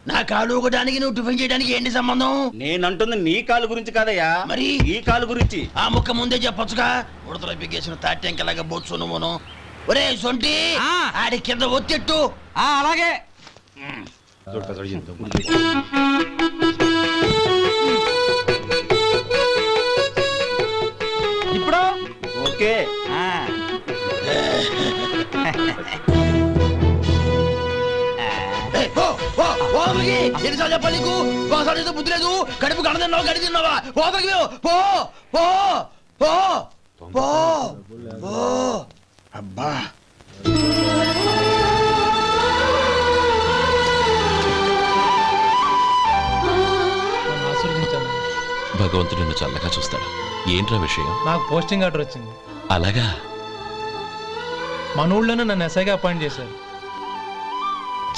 Speaker 10: నా కాలు ఊగడానికి నువ్వు టిఫిన్ చేయడానికి ఏంటి సంబంధం?
Speaker 19: నేనంటుంది నీ కాలు గురించి కాదయ్యా,
Speaker 10: మరి
Speaker 19: ఈ కాలు గురించి.
Speaker 10: ఆ ముక్క ముందే చెప్పొచ్చుగా. ఉడతలో పిగేసిన తాట్యంకలాగా బొచ్చు నువ్వును. ఒరే సొంటి, ఆడి కింద ఒత్తెట్టు.
Speaker 11: అలాగే.
Speaker 10: ఇప్పుడు
Speaker 19: ఓకే.
Speaker 10: ఎన్నిసార్లు చెప్పాలి నీకు? ఒకసారి ఏదో బుద్ధి లేదు. కడుపు గడ తిన్నావా, గడి తిన్నావా? ఓపలికి పో పో పో పో పో. అబ్బా,
Speaker 6: భగవంతుడు నిన్ను చల్లగా చూస్తాడు. ఏంట్రా విషయం?
Speaker 17: నాకు పోస్టింగ్ ఆర్డర్ వచ్చింది.
Speaker 6: అలాగా?
Speaker 17: మన ఊళ్ళోనే నన్ను ఎస్ఐగా అపాయింట్ చేశారు.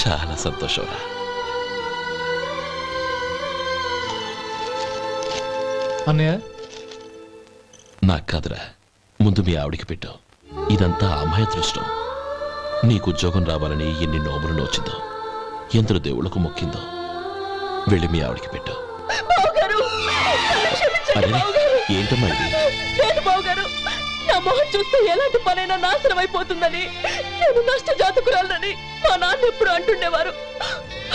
Speaker 6: చాలా సంతోషంరా.
Speaker 17: అన్నయ్య,
Speaker 6: నాకు కాదురా, ముందు మీ ఆవిడికి పెట్టు. ఇదంతా అమ్మాయి అదృష్టం. నీకు ఉద్యోగం రావాలని ఎన్ని నోములు నోచిందో, ఎందరు దేవుళ్లకు మొక్కిందో. వెళ్ళి మీ ఆవిడికి పెట్టు. అరే, ఏంటమ్మా ఇది?
Speaker 8: లేదు బావగారు, నా మొహం చూస్తే ఎలాంటి పనైనా నాశనం అయిపోతుందని, నేను నష్ట జాతకురాలని మా నాన్న ఎప్పుడు అంటుండేవారు.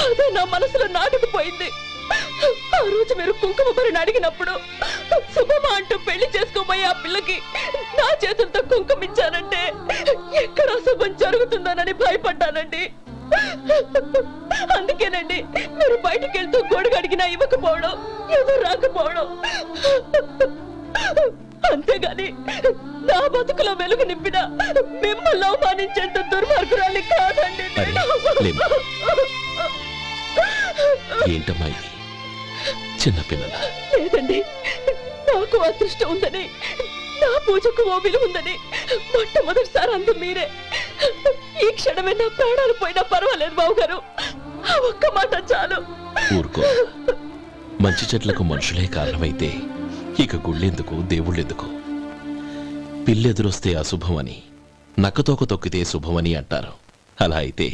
Speaker 8: అదే నా మనసులో నాటుకుపోయింది. ఆ రోజు మీరు కుంకుమ భరిని అడిగినప్పుడు శుభమా అంటూ పెళ్లి చేసుకోబోయే ఆ పిల్లకి నా చేతులతో కుంకుమ ఇచ్చానంటే ఎక్కడ శుభం జరుగుతుందోనని భయపడ్డానండి. అందుకేనండి మీరు బయటికి వెళ్తూ గొడుగు అడిగినా ఇవ్వకపోవడం, ఎదురు రాకపోవడం. అంతేగాని నా బతుకులో వెలుగు నింపిన మిమ్మల్ని అవమానించేంత దుర్మార్గురాలి కాదండి.
Speaker 6: ఏంటమ్మా ఇది? చిన్నపిల్లల
Speaker 8: లేదండి, నాకు అదృష్టం ఉందని, నా పూజకు ఓ విలువ ఉందని మొట్టమొదటిసారి అందు మీరే. ఈ క్షణమే నా ప్రాణాలు పోయినా పర్వాలేదు బావగారు, ఆ ఒక్క మాట చాలు.
Speaker 6: ఊరుకో. మంచి చెట్లకు మనుషులే కారణమైతే ఇక గుళ్ళెందుకు, దేవుళ్ళెందుకు? పిల్లెదురొస్తే అశుభమని, నక్కతోక తొక్కితే శుభమని అంటారు. అలా అయితే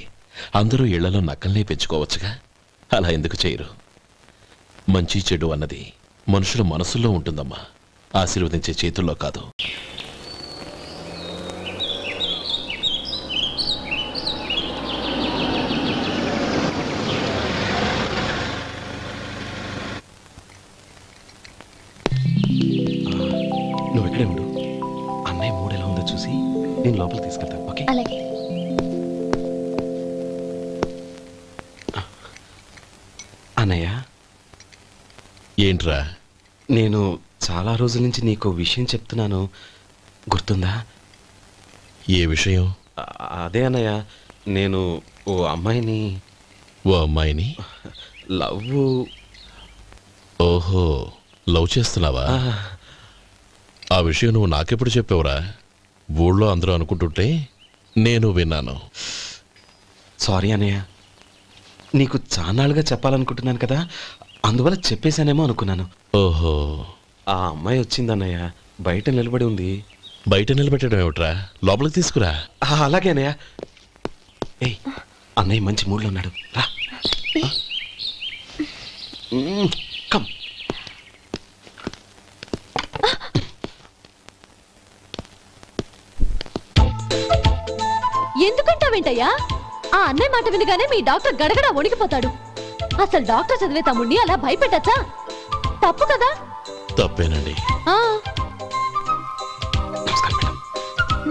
Speaker 6: అందరూ ఇళ్లలో నక్కల్నే పెంచుకోవచ్చుగా. అలా ఎందుకు చేయరు? మంచి చెడు అన్నది మనుషుల మనసుల్లో ఉంటుందమ్మా, ఆశీర్వదించే చేతుల్లో కాదు.
Speaker 13: నువ్వు ఇక్కడే ఉండు. అన్నయ్య మూడు ఎలా ఉందో చూసి నేను లోపలికి తీసుకెళ్తాను. ఓకే?
Speaker 16: అలాగే.
Speaker 13: అన్నయ్య,
Speaker 6: ఏంట్రా?
Speaker 13: నేను చాలా రోజుల నుంచి నీకు విషయం చెప్తున్నాను, గుర్తుందా?
Speaker 6: ఏ విషయం?
Speaker 13: అదే అన్నయ్య, నేను ఓ అమ్మాయిని లవ్.
Speaker 6: ఓహో, లవ్ చేస్తున్నావా? ఆ విషయం నువ్వు నాకెప్పుడు చెప్పావురా? ఊళ్ళో అందరూ అనుకుంటుంటే నేను విన్నాను.
Speaker 13: సారీ అన్నయ్య, నీకు చాన్నాళ్ళుగా చెప్పాలనుకుంటున్నాను కదా, అందువల్ల చెప్పేశానేమో అనుకున్నాను.
Speaker 6: ఓహో,
Speaker 13: ఆ అమ్మాయి వచ్చిందన్నయ్య, బయట నిలబడి ఉంది.
Speaker 6: బయట నిలబెట్టడం ఏమిట్రా, లోపలికి తీసుకురా.
Speaker 13: అలాగే అన్నయ్య. ఏయ్, అన్నయ్య మంచి మూడ్లో ఉన్నాడు, రా. కమ్.
Speaker 4: ఎందుకంటావేంటయ్యా? ఆ అన్నయ్య మాట వినగానే మీ డాక్టర్ గడగడ వణికిపోతాడు. అసలు డాక్టర్ చదివే తమ్ముడిని అలా భయపెట్టచ్చా? తప్పు కదా?
Speaker 6: తప్పేనండి.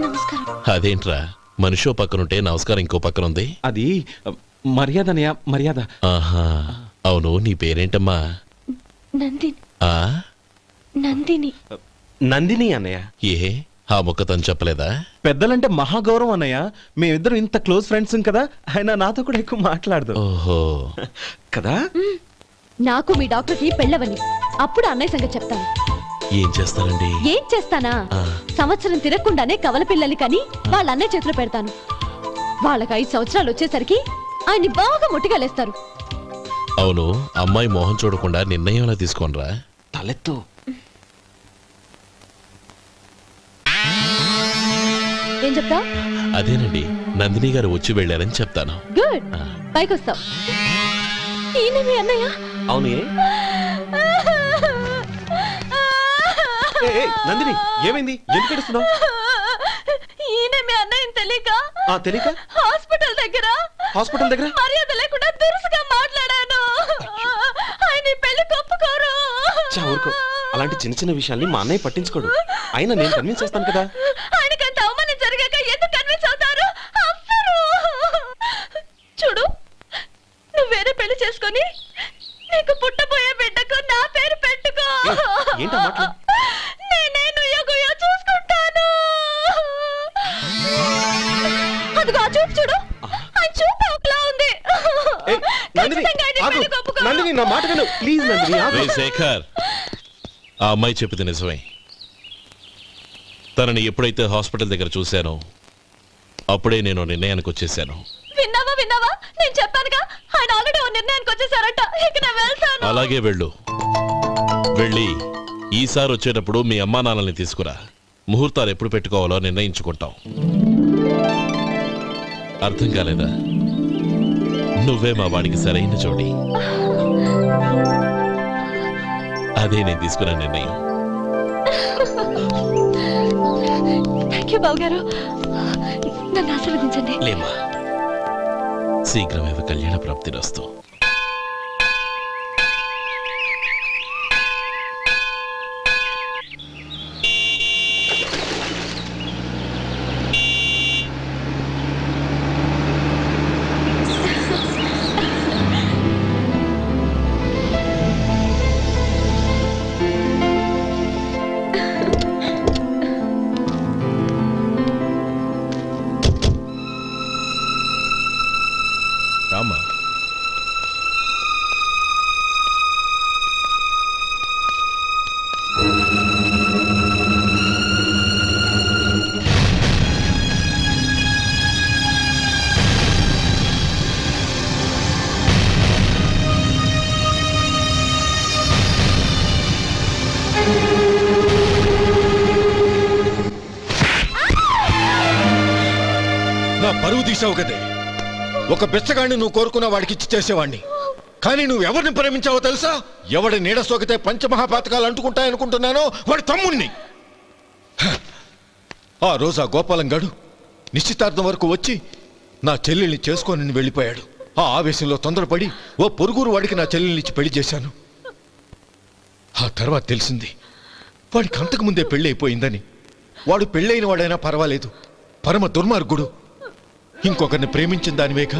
Speaker 4: నమస్కారం.
Speaker 6: అదేంట్రా, మనిషో పక్కనుంటే నమస్కారం ఇంకో పక్కన ఉంది?
Speaker 13: అది మర్యాద అన్నయ్య, మర్యాద.
Speaker 6: ఆహా, అవును, నీ పేరేంటమ్మా?
Speaker 4: నందిని.
Speaker 13: నందిని అన్నయ్య.
Speaker 6: ఏ ఆ మొక్క తను చెప్పలేదా?
Speaker 13: పెద్దలంటే మహాగౌరవం అన్నయ్య. మేమిద్దరం ఇంత క్లోజ్ ఫ్రెండ్స్ కదా, ఆయన నాతో కూడా ఎక్కువ మాట్లాడదు.
Speaker 6: ఓహో
Speaker 13: కదా.
Speaker 4: నాకు మీ డాక్టర్కి పెళ్ళవని, అప్పుడు అన్నయ్య సంగతి చెప్తాను.
Speaker 6: ఏం చేస్తానండి?
Speaker 4: ఏం చేస్తానా? సంవత్సరం తిరగకుండానే కవల పిల్లల్ని కని వాళ్ళ అన్నయ్య చేతిలో పెడతాను. వాళ్ళకి 5 సంవత్సరాలు వచ్చేసరికి ఆయన్ని బాగా ముట్టిగలేస్తారు.
Speaker 6: అవును, అమ్మాయి మోహం చూడకుండా నిర్ణయం ఎలా తీసుకోనరా?
Speaker 13: తలెత్తు.
Speaker 4: ఏం చెప్తా?
Speaker 6: అదేనండి, నందిని గారు వచ్చి వెళ్ళారని చెప్తాను.
Speaker 4: గుడ్, పైకొస్తావు. ఈయన మీ అన్నయ్య?
Speaker 13: అవును. నందిని, ఏమైంది? ఎందుకు ఏడుస్తున్నావు?
Speaker 8: ఈయన మీ అన్నయ్యని తెలియక
Speaker 13: తెలియక
Speaker 8: హాస్పిటల్ దగ్గర మర్యాద లేకుండా దురుసుగా మాట్లాడాను. ఆయన పెళ్లి ఒప్పుకోరు.
Speaker 13: ఊరుకో, అలాంటి చిన్న చిన్న విషయాల్ని మా అన్నయ్య పట్టించుకోడు. అయినా నేను కన్విన్స్ చేస్తాను కదా.
Speaker 8: ఆయనకంత అవమానం జరిగాక ఎందుకు కన్విన్స్ అవుతారు? చూడు, నువ్వు వేరే పెళ్లి చేసుకొని నీకు పుట్టబోయే బిడ్డకు నా పేరు పెట్టుకో. నేనే నుయ్యగుయ్య చూసుకుంటాను. అదిగో ఆ చూపు చూడు, ఆ చూపు ఒకలా ఉంది.
Speaker 13: నందిని, నా మాట విను ప్లీజ్. నందిని,
Speaker 6: శేఖర్, ఆ అమ్మాయి చెప్పింది నిజమే. తనని ఎప్పుడైతే హాస్పిటల్ దగ్గర చూశానో అప్పుడే నేను నిర్ణయానికి వచ్చేసాను.
Speaker 8: విన్నావా? నేను చెప్పానుగా, ఆయన ఆల్రెడీ ఓ నిర్ణయానికి వచ్చేసారట. ఇక నేను వెళ్తాను.
Speaker 6: అలాగే వెళ్ళి ఈసారి వచ్చేటప్పుడు మీ అమ్మా నాన్నల్ని తీసుకురా. ముహూర్తాలు ఎప్పుడు పెట్టుకోవాలో నిర్ణయించుకుంటాం. అర్థం కాలేదా? నువ్వే మా వాడికి సరైన జోడి. అదే నేను తీసుకున్న నిర్ణయం.
Speaker 4: థ్యాంక్ యూ బావగారు, నన్ను ఆశీర్వదించండి.
Speaker 6: లేమా, శీఘ్రమేవ కళ్యాణ ప్రాప్తిరస్తు.
Speaker 9: నా పరువు తీసావు కదే. ఒక బెచ్చగాడిని నువ్వు కోరుకున్న వాడికి ఇచ్చి చేసేవాడిని. కానీ నువ్వు ఎవరిని ప్రేమించావో తెలుసా? ఎవడి నీడ సోకితే పంచమహాపాతకాలు అంటుకుంటాయనుకుంటున్నానో వాడి తమ్ముణ్ణి. ఆ రోజు ఆ గోపాలం గడు నిశ్చితార్థం వరకు వచ్చి నా చెల్లెల్ని చేసుకొని వెళ్ళిపోయాడు. ఆ ఆవేశంలో తొందరపడి ఓ పొరుగురు వాడికి నా చెల్లెల్ని ఇచ్చి పెళ్లి చేశాను. ఆ తర్వాత తెలిసింది వాడికి అంతకుముందే పెళ్లి అయిపోయిందని. వాడు పెళ్ళైన వాడైనా పర్వాలేదు, పరమ దుర్మార్గుడు. ఇంకొకరిని ప్రేమించిన దానివేగా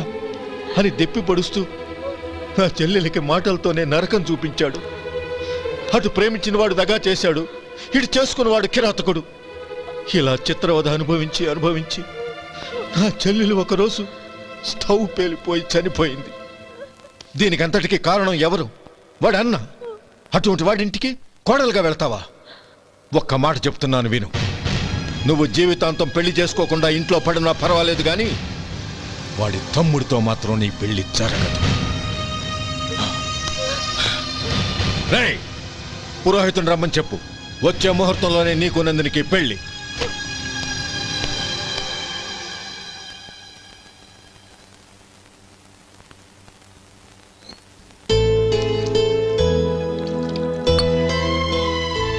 Speaker 9: అని దెప్పి పొడుస్తూ నా చెల్లెలికి మాటలతోనే నరకం చూపించాడు. అటు ప్రేమించిన వాడు దగా చేశాడు, ఇటు చేసుకున్నవాడు కిరాతకుడు. ఇలా చిత్రవధ అనుభవించి నా చెల్లెలు ఒకరోజు స్టవ్ పేలిపోయి చనిపోయింది. దీనికంతటికీ కారణం ఎవరు? వాడు అన్న. అటువంటి వాడింటికి కోడలుగా వెళ్తావా? ఒక్క మాట చెప్తున్నాను విను. నువ్వు జీవితాంతం పెళ్లి చేసుకోకుండా ఇంట్లో పడినా పర్వాలేదు, కానీ వాడి తమ్ముడితో మాత్రం నీ పెళ్లి జరగదు. రేయ్, పురోహితుని రమ్మని చెప్పు. వచ్చే ముహూర్తంలోనే నీకు నందినికి పెళ్లి.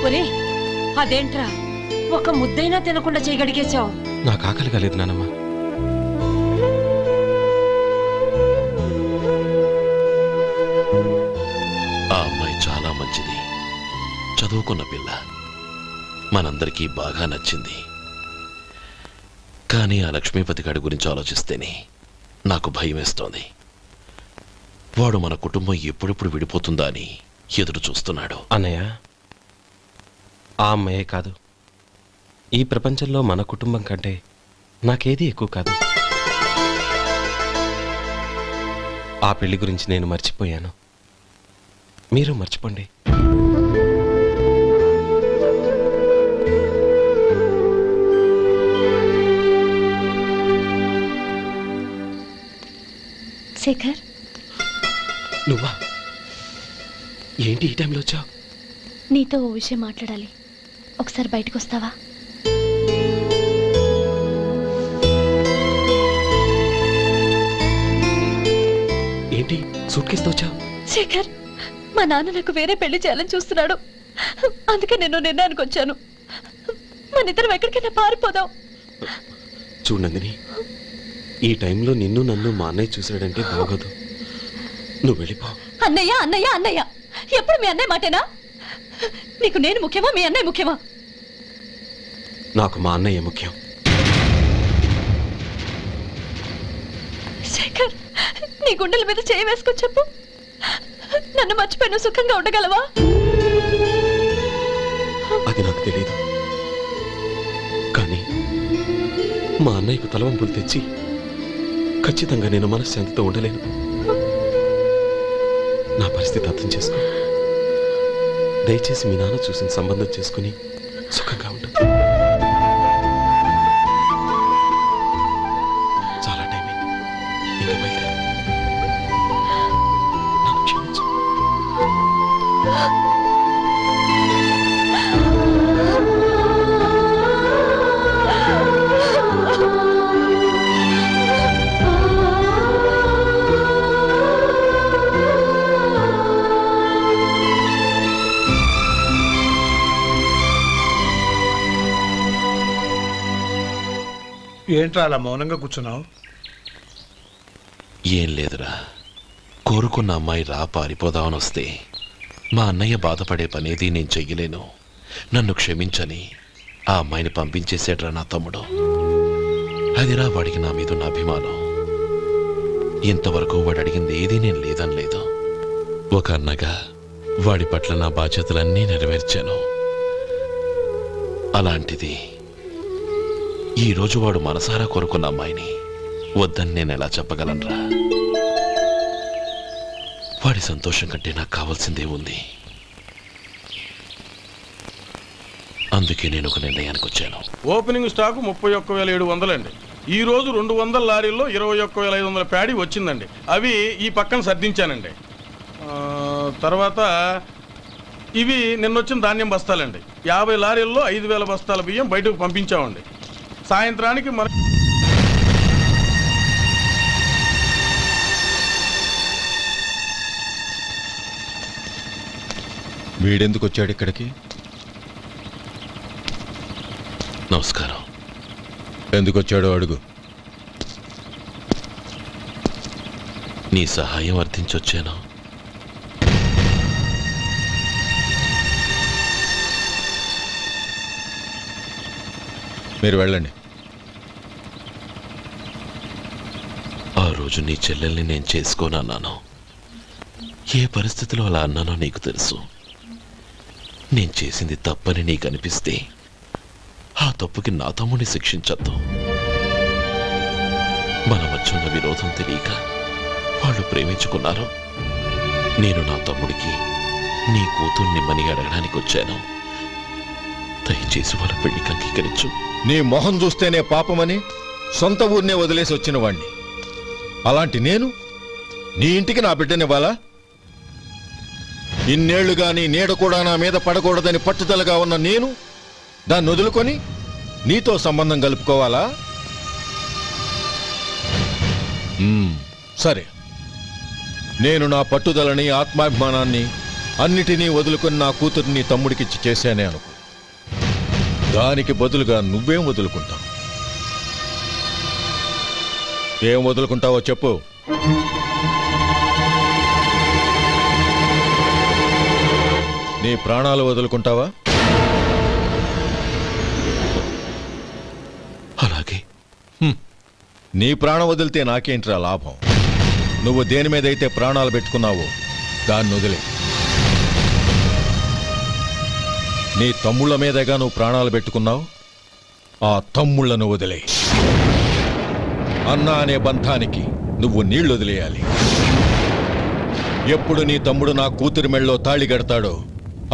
Speaker 12: ఒరే అదేంట్రా ఒక ముద్దైనా తినకుండా చేయగడిగేశావు?
Speaker 13: నాకు ఆకలి కాలేదు నానమ్మ.
Speaker 6: ఆ అమ్మాయి చాలా మంచిది, చదువుకున్న పిల్ల, మనందరికీ బాగా నచ్చింది. కానీ ఆ లక్ష్మీపతి గారి గురించి ఆలోచిస్తేనే నాకు భయం వేస్తోంది. వాడు మన కుటుంబం ఎప్పుడెప్పుడు విడిపోతుందా అని ఎదురు చూస్తున్నాడు.
Speaker 13: అన్నయ్య, ఆ అమ్మాయే కాదు, ఈ ప్రపంచంలో మన కుటుంబం కంటే నాకేది ఎక్కువ కాదు. ఆ పెళ్లి గురించి నేను మర్చిపోయాను, మీరు మర్చిపోండి.
Speaker 4: శేఖర్,
Speaker 13: నువ్వా? ఏంటి ఈ టైంలో వచ్చావు?
Speaker 4: నీతో ఓ విషయం మాట్లాడాలి. ఒకసారి బయటకు వస్తావా?
Speaker 13: ఏంటి సూట్ కేసుతో వచ్చావు?
Speaker 4: శేఖర్, మా నాన్న నాకు వేరే పెళ్లి చేయాలని చూస్తున్నాడు. అందుకే నేను నిర్ణయానికి వచ్చాను. మన ఇద్దరం ఎక్కడికైనా పారిపోదాం.
Speaker 13: చూడు నందిని, ఈ టైంలో నిన్ను నన్ను మా అన్నయ్య చూసాడంటే బాగోదు. నువ్వు వెళ్ళిపో.
Speaker 4: అన్నయ్య అన్నయ్య అన్నయ్య, ఎప్పుడు మీ అన్నయ్య మాటేనా? నీకు నేను ముఖ్యమా, మీ అన్నయ్య ముఖ్యమా?
Speaker 13: నాకు మా అన్నయ్య ముఖ్యం.
Speaker 4: శేఖర్, నీ గుండెల మీద చేయి వేసుకొని చెప్పు, నన్ను మర్చిపోయిన సుఖంగా ఉండగలవా?
Speaker 13: అది నాకు తెలియదు, కానీ మా అన్నయ్యకు తలవంపులు తెచ్చి ఖచ్చితంగా నేను మనశ్శాంతితో ఉండలేను. నా పరిస్థితి అర్థం చేసుకో. దయచేసి మీ నాన్న చూసిన సంబంధం చేసుకుని సుఖంగా ఉంటుంది. చాలా టైం అయింది, ఇంకా బయలుదేరు. నన్ను క్షమించు.
Speaker 15: ఏంట్రా అలా మౌనంగా కూర్చున్నావు?
Speaker 6: ఏం లేదురా, కోరుకున్న అమ్మాయి రా పారిపోదామని వస్తే మా అన్నయ్య బాధపడే పనేది నేను చెయ్యలేను, నన్ను క్షమించని ఆ అమ్మాయిని పంపించేసాడ్రా నా తమ్ముడు. అదిరా వాడికి నా మీద ఉన్న అభిమానం. ఇంతవరకు వాడు అడిగింది ఏదీ నేను లేదని లేదు. ఒక అన్నగా వాడి పట్ల నా బాధ్యతలన్నీ నెరవేర్చాను. అలాంటిది ఈరోజు వాడు మనసారా కోరుకున్న అమ్మాయిని వద్దని నేను ఎలా చెప్పగలనురా? వాడి సంతోషం కంటే నాకు కావాల్సిందే ఉంది. అందుకే నేను ఒక నిర్ణయానికి వచ్చాను.
Speaker 14: ఓపెనింగ్ స్టాక్ 31,700 అండి. ఈ రోజు 200 లారీల్లో 21,500 ప్యాడీ వచ్చిందండి. అవి ఈ పక్కన సర్దించానండి. తర్వాత ఇవి నిన్నొచ్చిన ధాన్యం బస్తాలండి. 50 లారీల్లో 5,000 బస్తాల బియ్యం బయటకు పంపించామండి. సాయంత్రానికి మన
Speaker 9: వీడెందుకు వచ్చాడు ఇక్కడికి?
Speaker 6: నమస్కారం.
Speaker 9: ఎందుకు వచ్చాడో అడుగు.
Speaker 6: నీ సహాయం అర్థించొచ్చాను.
Speaker 9: మీరు వెళ్ళండి.
Speaker 6: ఆ రోజు నీ చెల్లెల్ని నేను చేసుకోనన్నాను. ఏ పరిస్థితిలో అలా అన్నానో నీకు తెలుసు. నేను చేసింది తప్పని నీకు అనిపిస్తే ఆ తప్పుకి నా తమ్ముడిని శిక్షించద్దు. మన మధ్య ఉన్న విరోధం తెలియక వాళ్ళు ప్రేమించుకున్నారు. నేను నా తమ్ముడికి నీ కూతుర్ని మని అడగడానికి వచ్చాను. దయచేసి వాళ్ళ పెళ్లికి అంగీకరించు.
Speaker 9: నీ మొహం చూస్తేనే పాపమని సొంత ఊరినే వదిలేసి వచ్చిన వాణ్ణి. అలాంటి నేను నీ ఇంటికి నా బిడ్డనివ్వాలా? ఇన్నేళ్లుగా నీ నీడ కూడా నా మీద పడకూడదని పట్టుదలగా ఉన్న నేను దాన్ని వదులుకొని నీతో సంబంధం కలుపుకోవాలా? సరే, నేను నా పట్టుదలని ఆత్మాభిమానాన్ని అన్నిటినీ వదులుకొని నా కూతుర్ని తమ్ముడికిచ్చి చేశానే అనుకో. దానికి బదులుగా నువ్వేం వదులుకుంటావు? ఏం వదులుకుంటావో చెప్పు. నీ ప్రాణాలు వదులుకుంటావా?
Speaker 6: అలాగే.
Speaker 9: నీ ప్రాణం వదిలితే నాకేంట్రా లాభం? నువ్వు దేని మీదైతే ప్రాణాలు పెట్టుకున్నావో దాన్ని వదిలే. నీ తమ్ముళ్ళ మీదగా నువ్వు ప్రాణాలు పెట్టుకున్నావు, ఆ తమ్ముళ్లను వదిలే. అన్న అనే బంధానికి నువ్వు నీళ్లు వదిలేయాలి. ఎప్పుడు నీ తమ్ముడు నా కూతురి మెళ్ళలో తాళి కడతాడో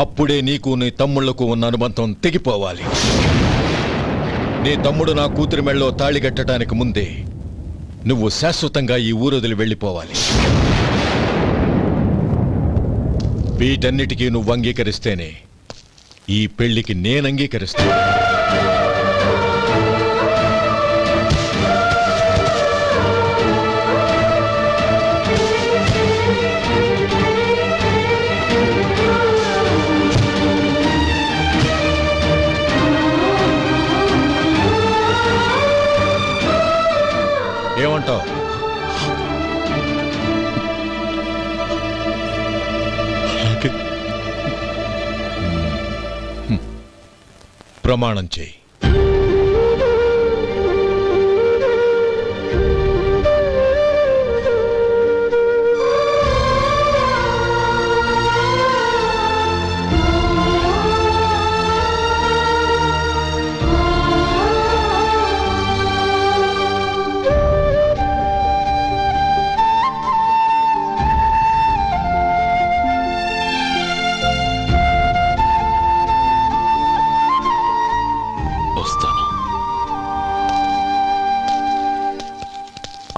Speaker 9: అప్పుడే నీకు నీ తమ్ముళ్లకు ఉన్న అనుబంధం తెగిపోవాలి. నీ తమ్ముడు నా కూతురి మెళ్ళలో తాళి కట్టడానికి ముందే నువ్వు శాశ్వతంగా ఈ ఊరొదిలి వెళ్ళిపోవాలి. వీటన్నిటికీ నువ్వు అంగీకరిస్తేనే ఈ పెళ్లికి నేను అంగీకరిస్తాను. ఏమంటావు? ప్రమాణం చేయి.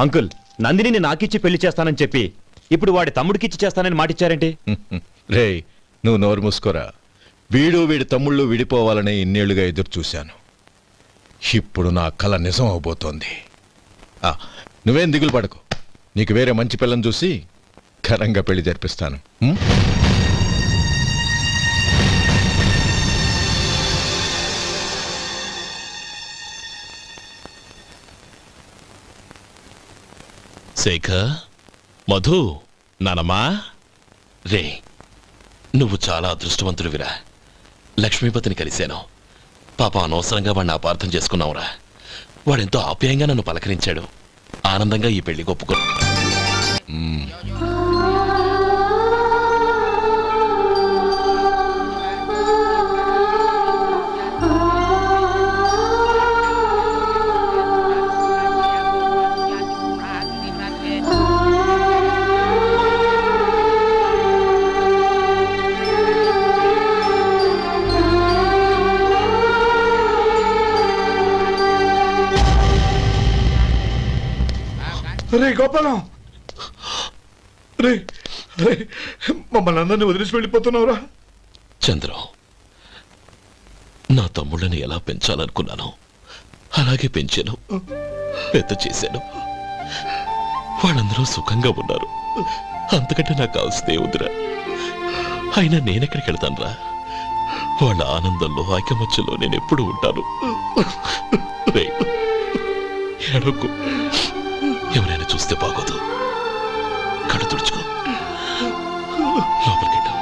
Speaker 21: అంకుల్, నందిని నాకిచ్చి పెళ్లి చేస్తానని చెప్పి ఇప్పుడు వాడి తమ్ముడికిచ్చి చేస్తానని మాటిచ్చారేంటి?
Speaker 9: రే, నువ్వు నోరు మూసుకోరా. వీడి తమ్ముళ్ళు విడిపోవాలని ఇన్నేళ్లుగా ఎదురు చూశాను. ఇప్పుడు నా కల నిజం అవబోతోంది. నువ్వేం దిగులు పడకు. నీకు వేరే మంచి పిల్లని చూసి ఘనంగా పెళ్లి జరిపిస్తాను.
Speaker 6: శేఖర్, మధు, నానమ్మా, రే, నువ్వు చాలా అదృష్టవంతుడివిరా. లక్ష్మీపతిని కలిశాను. పాప అనవసరంగా వాడిని అపార్థం చేసుకున్నావురా. వాడెంతో ఆప్యాయంగా నన్ను పలకరించాడు. ఆనందంగా ఈ పెళ్లి ఒప్పుకో.
Speaker 15: రే గోపాలం, రే రే, మమ్మల్ని అందరినీ వదిలేసి వెళ్ళిపోతున్నావురా?
Speaker 6: చంద్రం, నా తమ్ముళ్ళని ఎలా పెంచాలనుకున్నాను అలాగే పెంచాను, పెద్ద చేశాను. వాళ్ళందరూ సుఖంగా ఉన్నారు. అంతకంటే నాకు కావాల్సిందే వద్దురా. అయినా నేనెక్కడికి వెళ్తానురా? వాళ్ళ ఆనందంలో ఐకమత్యంలో నేను ఎప్పుడు ఉంటాను. ఎడకు, ఎవరైనా చూస్తే బాగోదు. కళ్ళు తుడుచుకో, లోపలికి వెళ్ళు.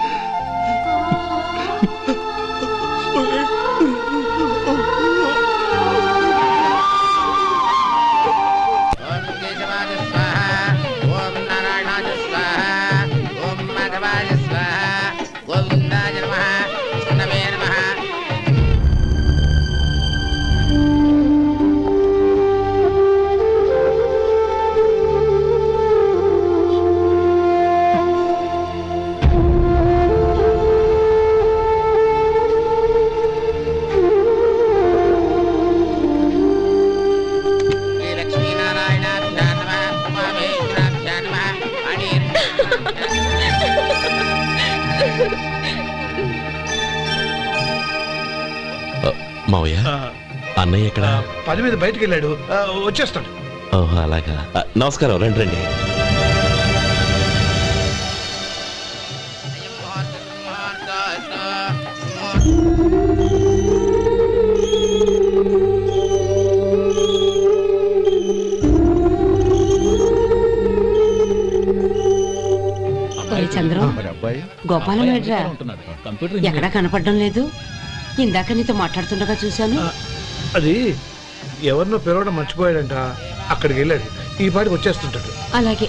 Speaker 6: మావయ్య అన్నయ్య ఎక్కడ?
Speaker 15: పని మీద బయటికి వెళ్ళాడు, వచ్చేస్తాడు.
Speaker 6: ఓహో అలాగా. నమస్కారం, రండి రండి.
Speaker 12: చంద్రం, గోపాలం ఎడ్రా ఎక్కడా కనపడడం లేదు. ఇందాక నీతో మాట్లాడుతుండగా చూశాను.
Speaker 15: అది ఎవరినో పిలవడం మర్చిపోయాడంట, అక్కడికి వెళ్ళాడు. ఈ పాటికి వచ్చేస్తుంటాడు.
Speaker 12: అలాగే.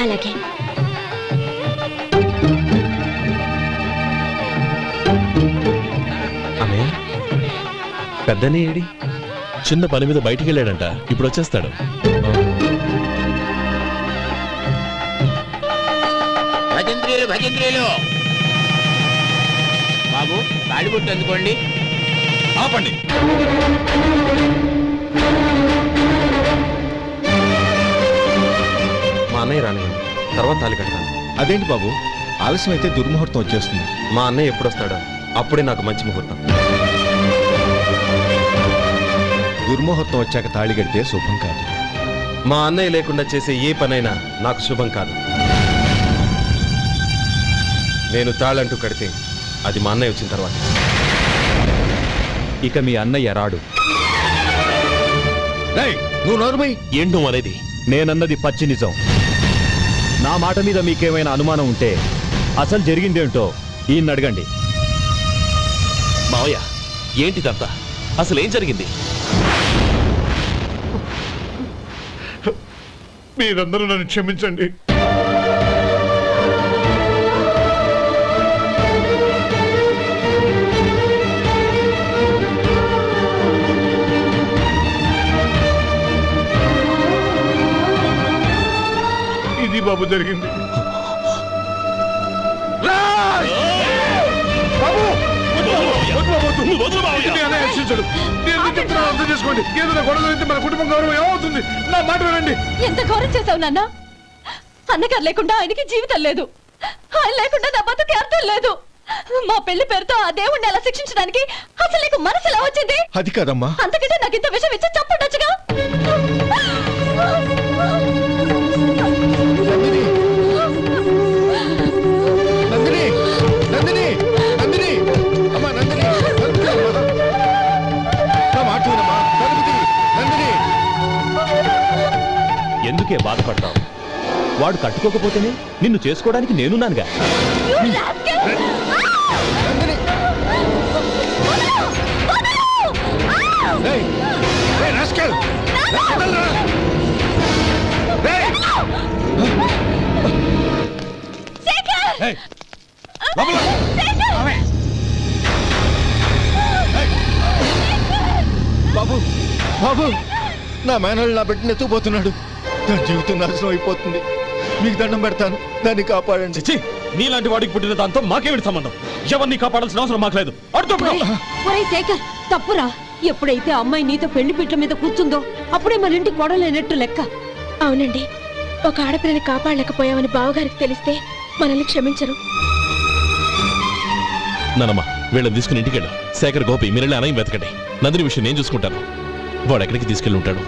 Speaker 16: అలాగే.
Speaker 6: అన్నయ్య, పెద్దనే ఏడి? చిన్న పని మీద బయటికి వెళ్ళాడంట, ఇప్పుడు వచ్చేస్తాడు.
Speaker 10: భజంత్రీలు భజంత్రీలు బాబు, తాడిబొట్టు అందుకోండి.
Speaker 7: ఆపండి.
Speaker 13: మా అన్నయ్య రానివ్వండి, తర్వాత తాళి కడతాను. అదేంటి బాబు, ఆలస్యం అయితే దుర్ముహూర్తం వచ్చేస్తుంది. మా అన్నయ్య ఎప్పుడు వస్తాడో అప్పుడే నాకు మంచి ముహూర్తం. దుర్ముహూర్తం వచ్చాక తాళి కడితే శుభం కాదు. మా అన్నయ్య లేకుండా చేసే ఏ పనైనా నాకు శుభం కాదు. నేను తాళంటూ కడితే అది మా అన్నయ్య వచ్చిన తర్వాత.
Speaker 21: ఇక మీ అన్నయ్య రాడు.
Speaker 13: నువ్వు నోరుమై.
Speaker 6: ఏంటో అనేది?
Speaker 21: నేనన్నది పచ్చి నిజం. నా మాట మీద మీకేమైనా అనుమానం ఉంటే అసలు జరిగిందేంటో ఈయన్ని అడగండి.
Speaker 6: మావయ్య, ఏంటిదంతా? అసలు ఏం జరిగింది?
Speaker 15: మీరందరూ నన్ను క్షమించండి. ఇది బాబు జరిగింది. అర్థం చేసుకోండి. ఏదైనా గొడవ జరిగితే మన కుటుంబం గౌరవం ఏమవుతుంది? నా మాట వినండి.
Speaker 4: ఎంత గౌరవం చేసావు నాన్న? అన్నగారు లేకుండా ఆయనకి జీవితం లేదు, ఆయన లేకుండా నా బతుకి అర్థం లేదు. మా పెళ్లి పేరుతో ఆ దేవుణ్ణి ఎలా శిక్షించడానికి అసలు నీకు మనసు ఎలా వచ్చింది?
Speaker 13: అది కాదమ్మా.
Speaker 4: అంతకంటే నాకు ఇంత విషయం ఇచ్చి చంపుండొచ్చుగా.
Speaker 9: నందిని, నందిని, నందిని, అమ్మా నందిని, నా మాట వినమ్మా. నందిని,
Speaker 21: ఎందుకే బాధపడతావు? వాడు కట్టుకోకపోతేనే నిన్ను చేసుకోవడానికి నేనున్నానుగా.
Speaker 9: బాబు, బాబు, నా మేనల్ని నా బిడ్డను ఎత్తుకుపోతున్నాడు. నా జీవితం నాశనం అయిపోతుంది. మీకు దండం పెడతాను, దాన్ని కాపాడండి.
Speaker 21: నీలాంటి వాడికి పుట్టిన దాంతో మాకేమిటి సంబంధం? ఎవరిని కాపాడాల్సిన అవసరం మాకు లేదు.
Speaker 12: ఒరేయ్ శేఖర్, తప్పురా. ఎప్పుడైతే అమ్మాయి నీతో పెళ్లి పీటల మీద కూర్చుందో అప్పుడే మన ఇంటి కొడలేనట్టు లెక్క.
Speaker 16: అవునండి, ఒక ఆడపిల్లని కాపాడలేకపోయామని బావగారికి తెలిస్తే మనల్ని క్షమించరు.
Speaker 6: నానమ్మ, వీళ్ళని తీసుకుని ఇంటికి వెళ్ళు. శేఖర్, గోపి, మీరెళ్ళి అన్నయ్య వెతకండి. నందిని విషయం నేను చూసుకుంటాను. వాడు ఎక్కడికి తీసుకెళ్ళి ఉంటాడు.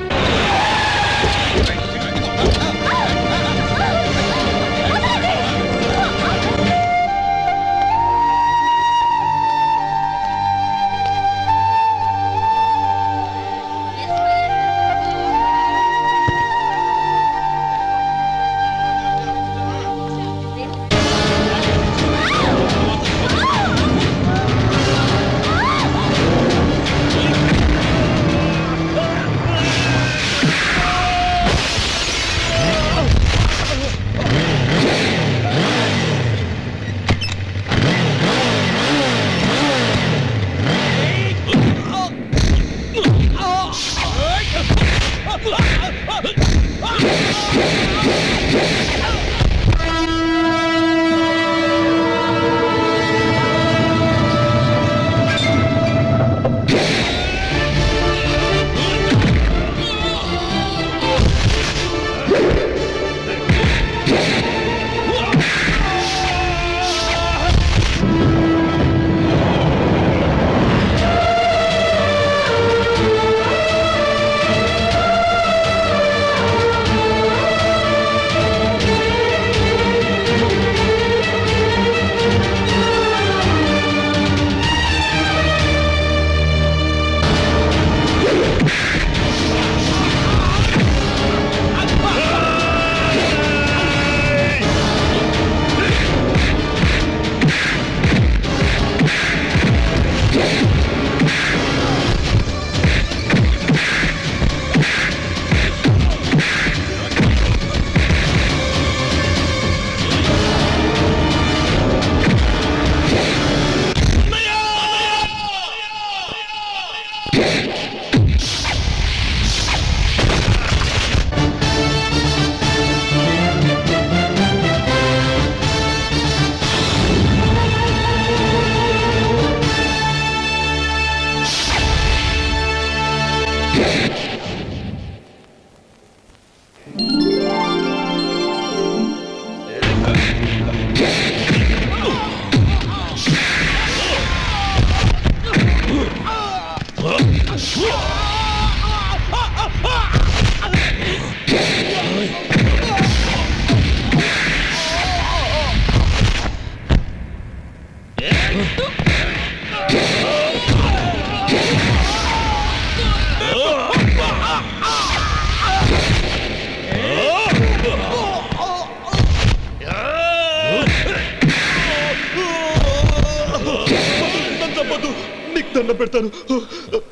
Speaker 15: దండ పెడతాను,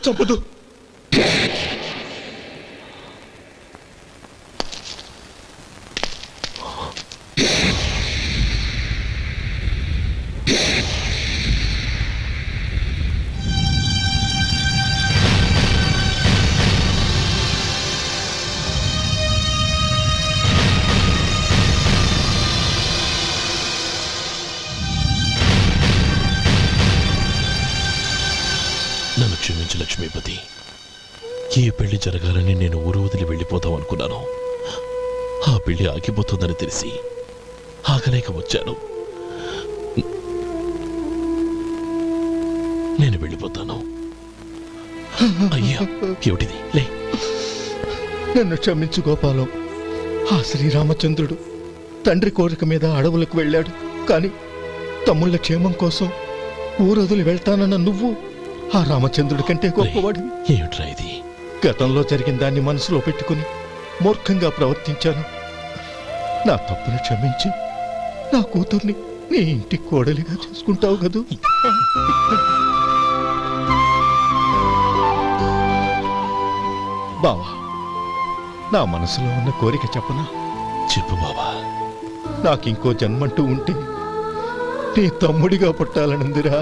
Speaker 15: చంపదు.
Speaker 6: నన్ను క్షమించు లక్ష్మీపతి. ఈ పెళ్లి జరగాలని నేను ఊరు వదిలి వెళ్ళిపోతాం అనుకున్నాను. ఆ పెళ్లి ఆగిపోతుందని తెలిసి ఆగలేక వచ్చాను. నేను వెళ్ళిపోతాను. అయ్యా, ఏమిటిది? లే.
Speaker 15: నన్ను క్షమించు గోపాలం. ఆ శ్రీరామచంద్రుడు తండ్రి కోరిక మీద అడవులకు వెళ్ళాడు. కానీ తమ్ముళ్ళ క్షేమం కోసం ఊరొదిలి వెళ్తానన్న నువ్వు ఆ రామచంద్రుడి కంటే గొప్పవాడివి.
Speaker 6: ఏమిట్రా ఇది?
Speaker 15: గతంలో జరిగిన దాన్ని మనసులో పెట్టుకుని మూర్ఖంగా ప్రవర్తించాను. నా తప్పును క్షమించి నా కూతుర్ని నీ ఇంటి కోడలిగా చేసుకుంటావు కదూ? బావా, నా మనసులో ఉన్న కోరిక చెప్పనా?
Speaker 6: చెప్పు బావా.
Speaker 15: నాకింకో జన్మంటూ ఉంటే నీ తమ్ముడిగా పుట్టాలనుందిరా.